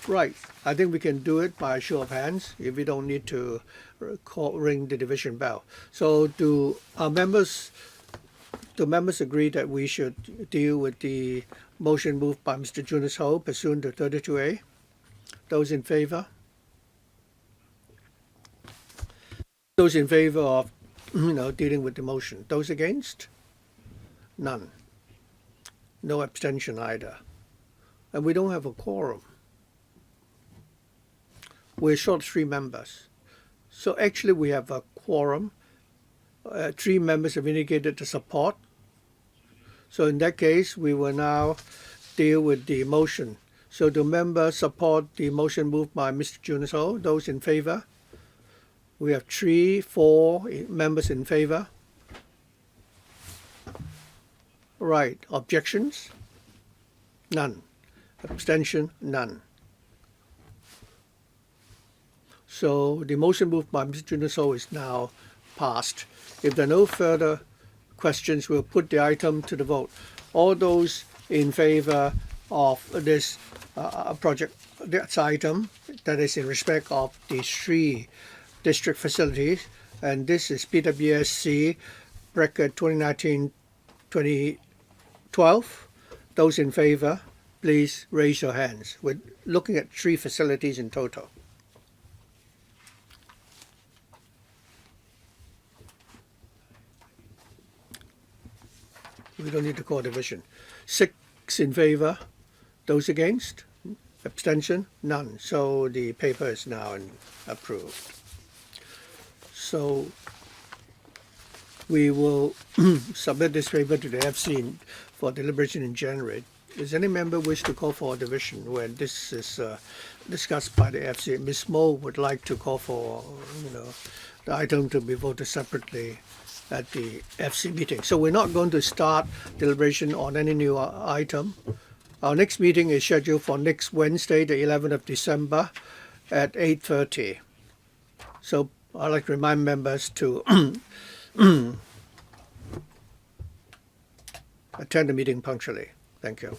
Right. I think we can do it by a show of hands if we don't need to ring the division bell. So do members agree that we should deal with the motion moved by Mr. Jonas Ho pursuant to 32A? Those in favor? Those in favor of dealing with the motion. Those against? None. No abstention either. And we don't have a quorum. We're short 3 members. So actually we have a quorum. 3 members have indicated the support. So in that case, we will now deal with the motion. So do members support the motion moved by Mr. Jonas Ho? Those in favor? We have 4 members in favor. Right. Objections? None. Abstention? None. So the motion moved by Mr. Jun So is now passed. If there are no further questions, we'll put the item to the vote. All those in favor of this this item, that is in respect of the 3 district facilities, and this is PWSC record 2019-2012. Those in favor, please raise your hands. We're looking at 3 facilities in total. We don't need to call division. 6 in favor. Those against? Abstention? None. So the paper is now approved. So we will submit this paper to the FC for deliberation in January. Does any member wish to call for a division when this is discussed by the FC? Ms. Mo would like to call for the item to be voted separately at the FC meeting. So we're not going to start deliberation on any new item. Our next meeting is scheduled for next Wednesday, the 11th of December at 8:30. So I'd like to remind members to attend the meeting punctually. Thank you.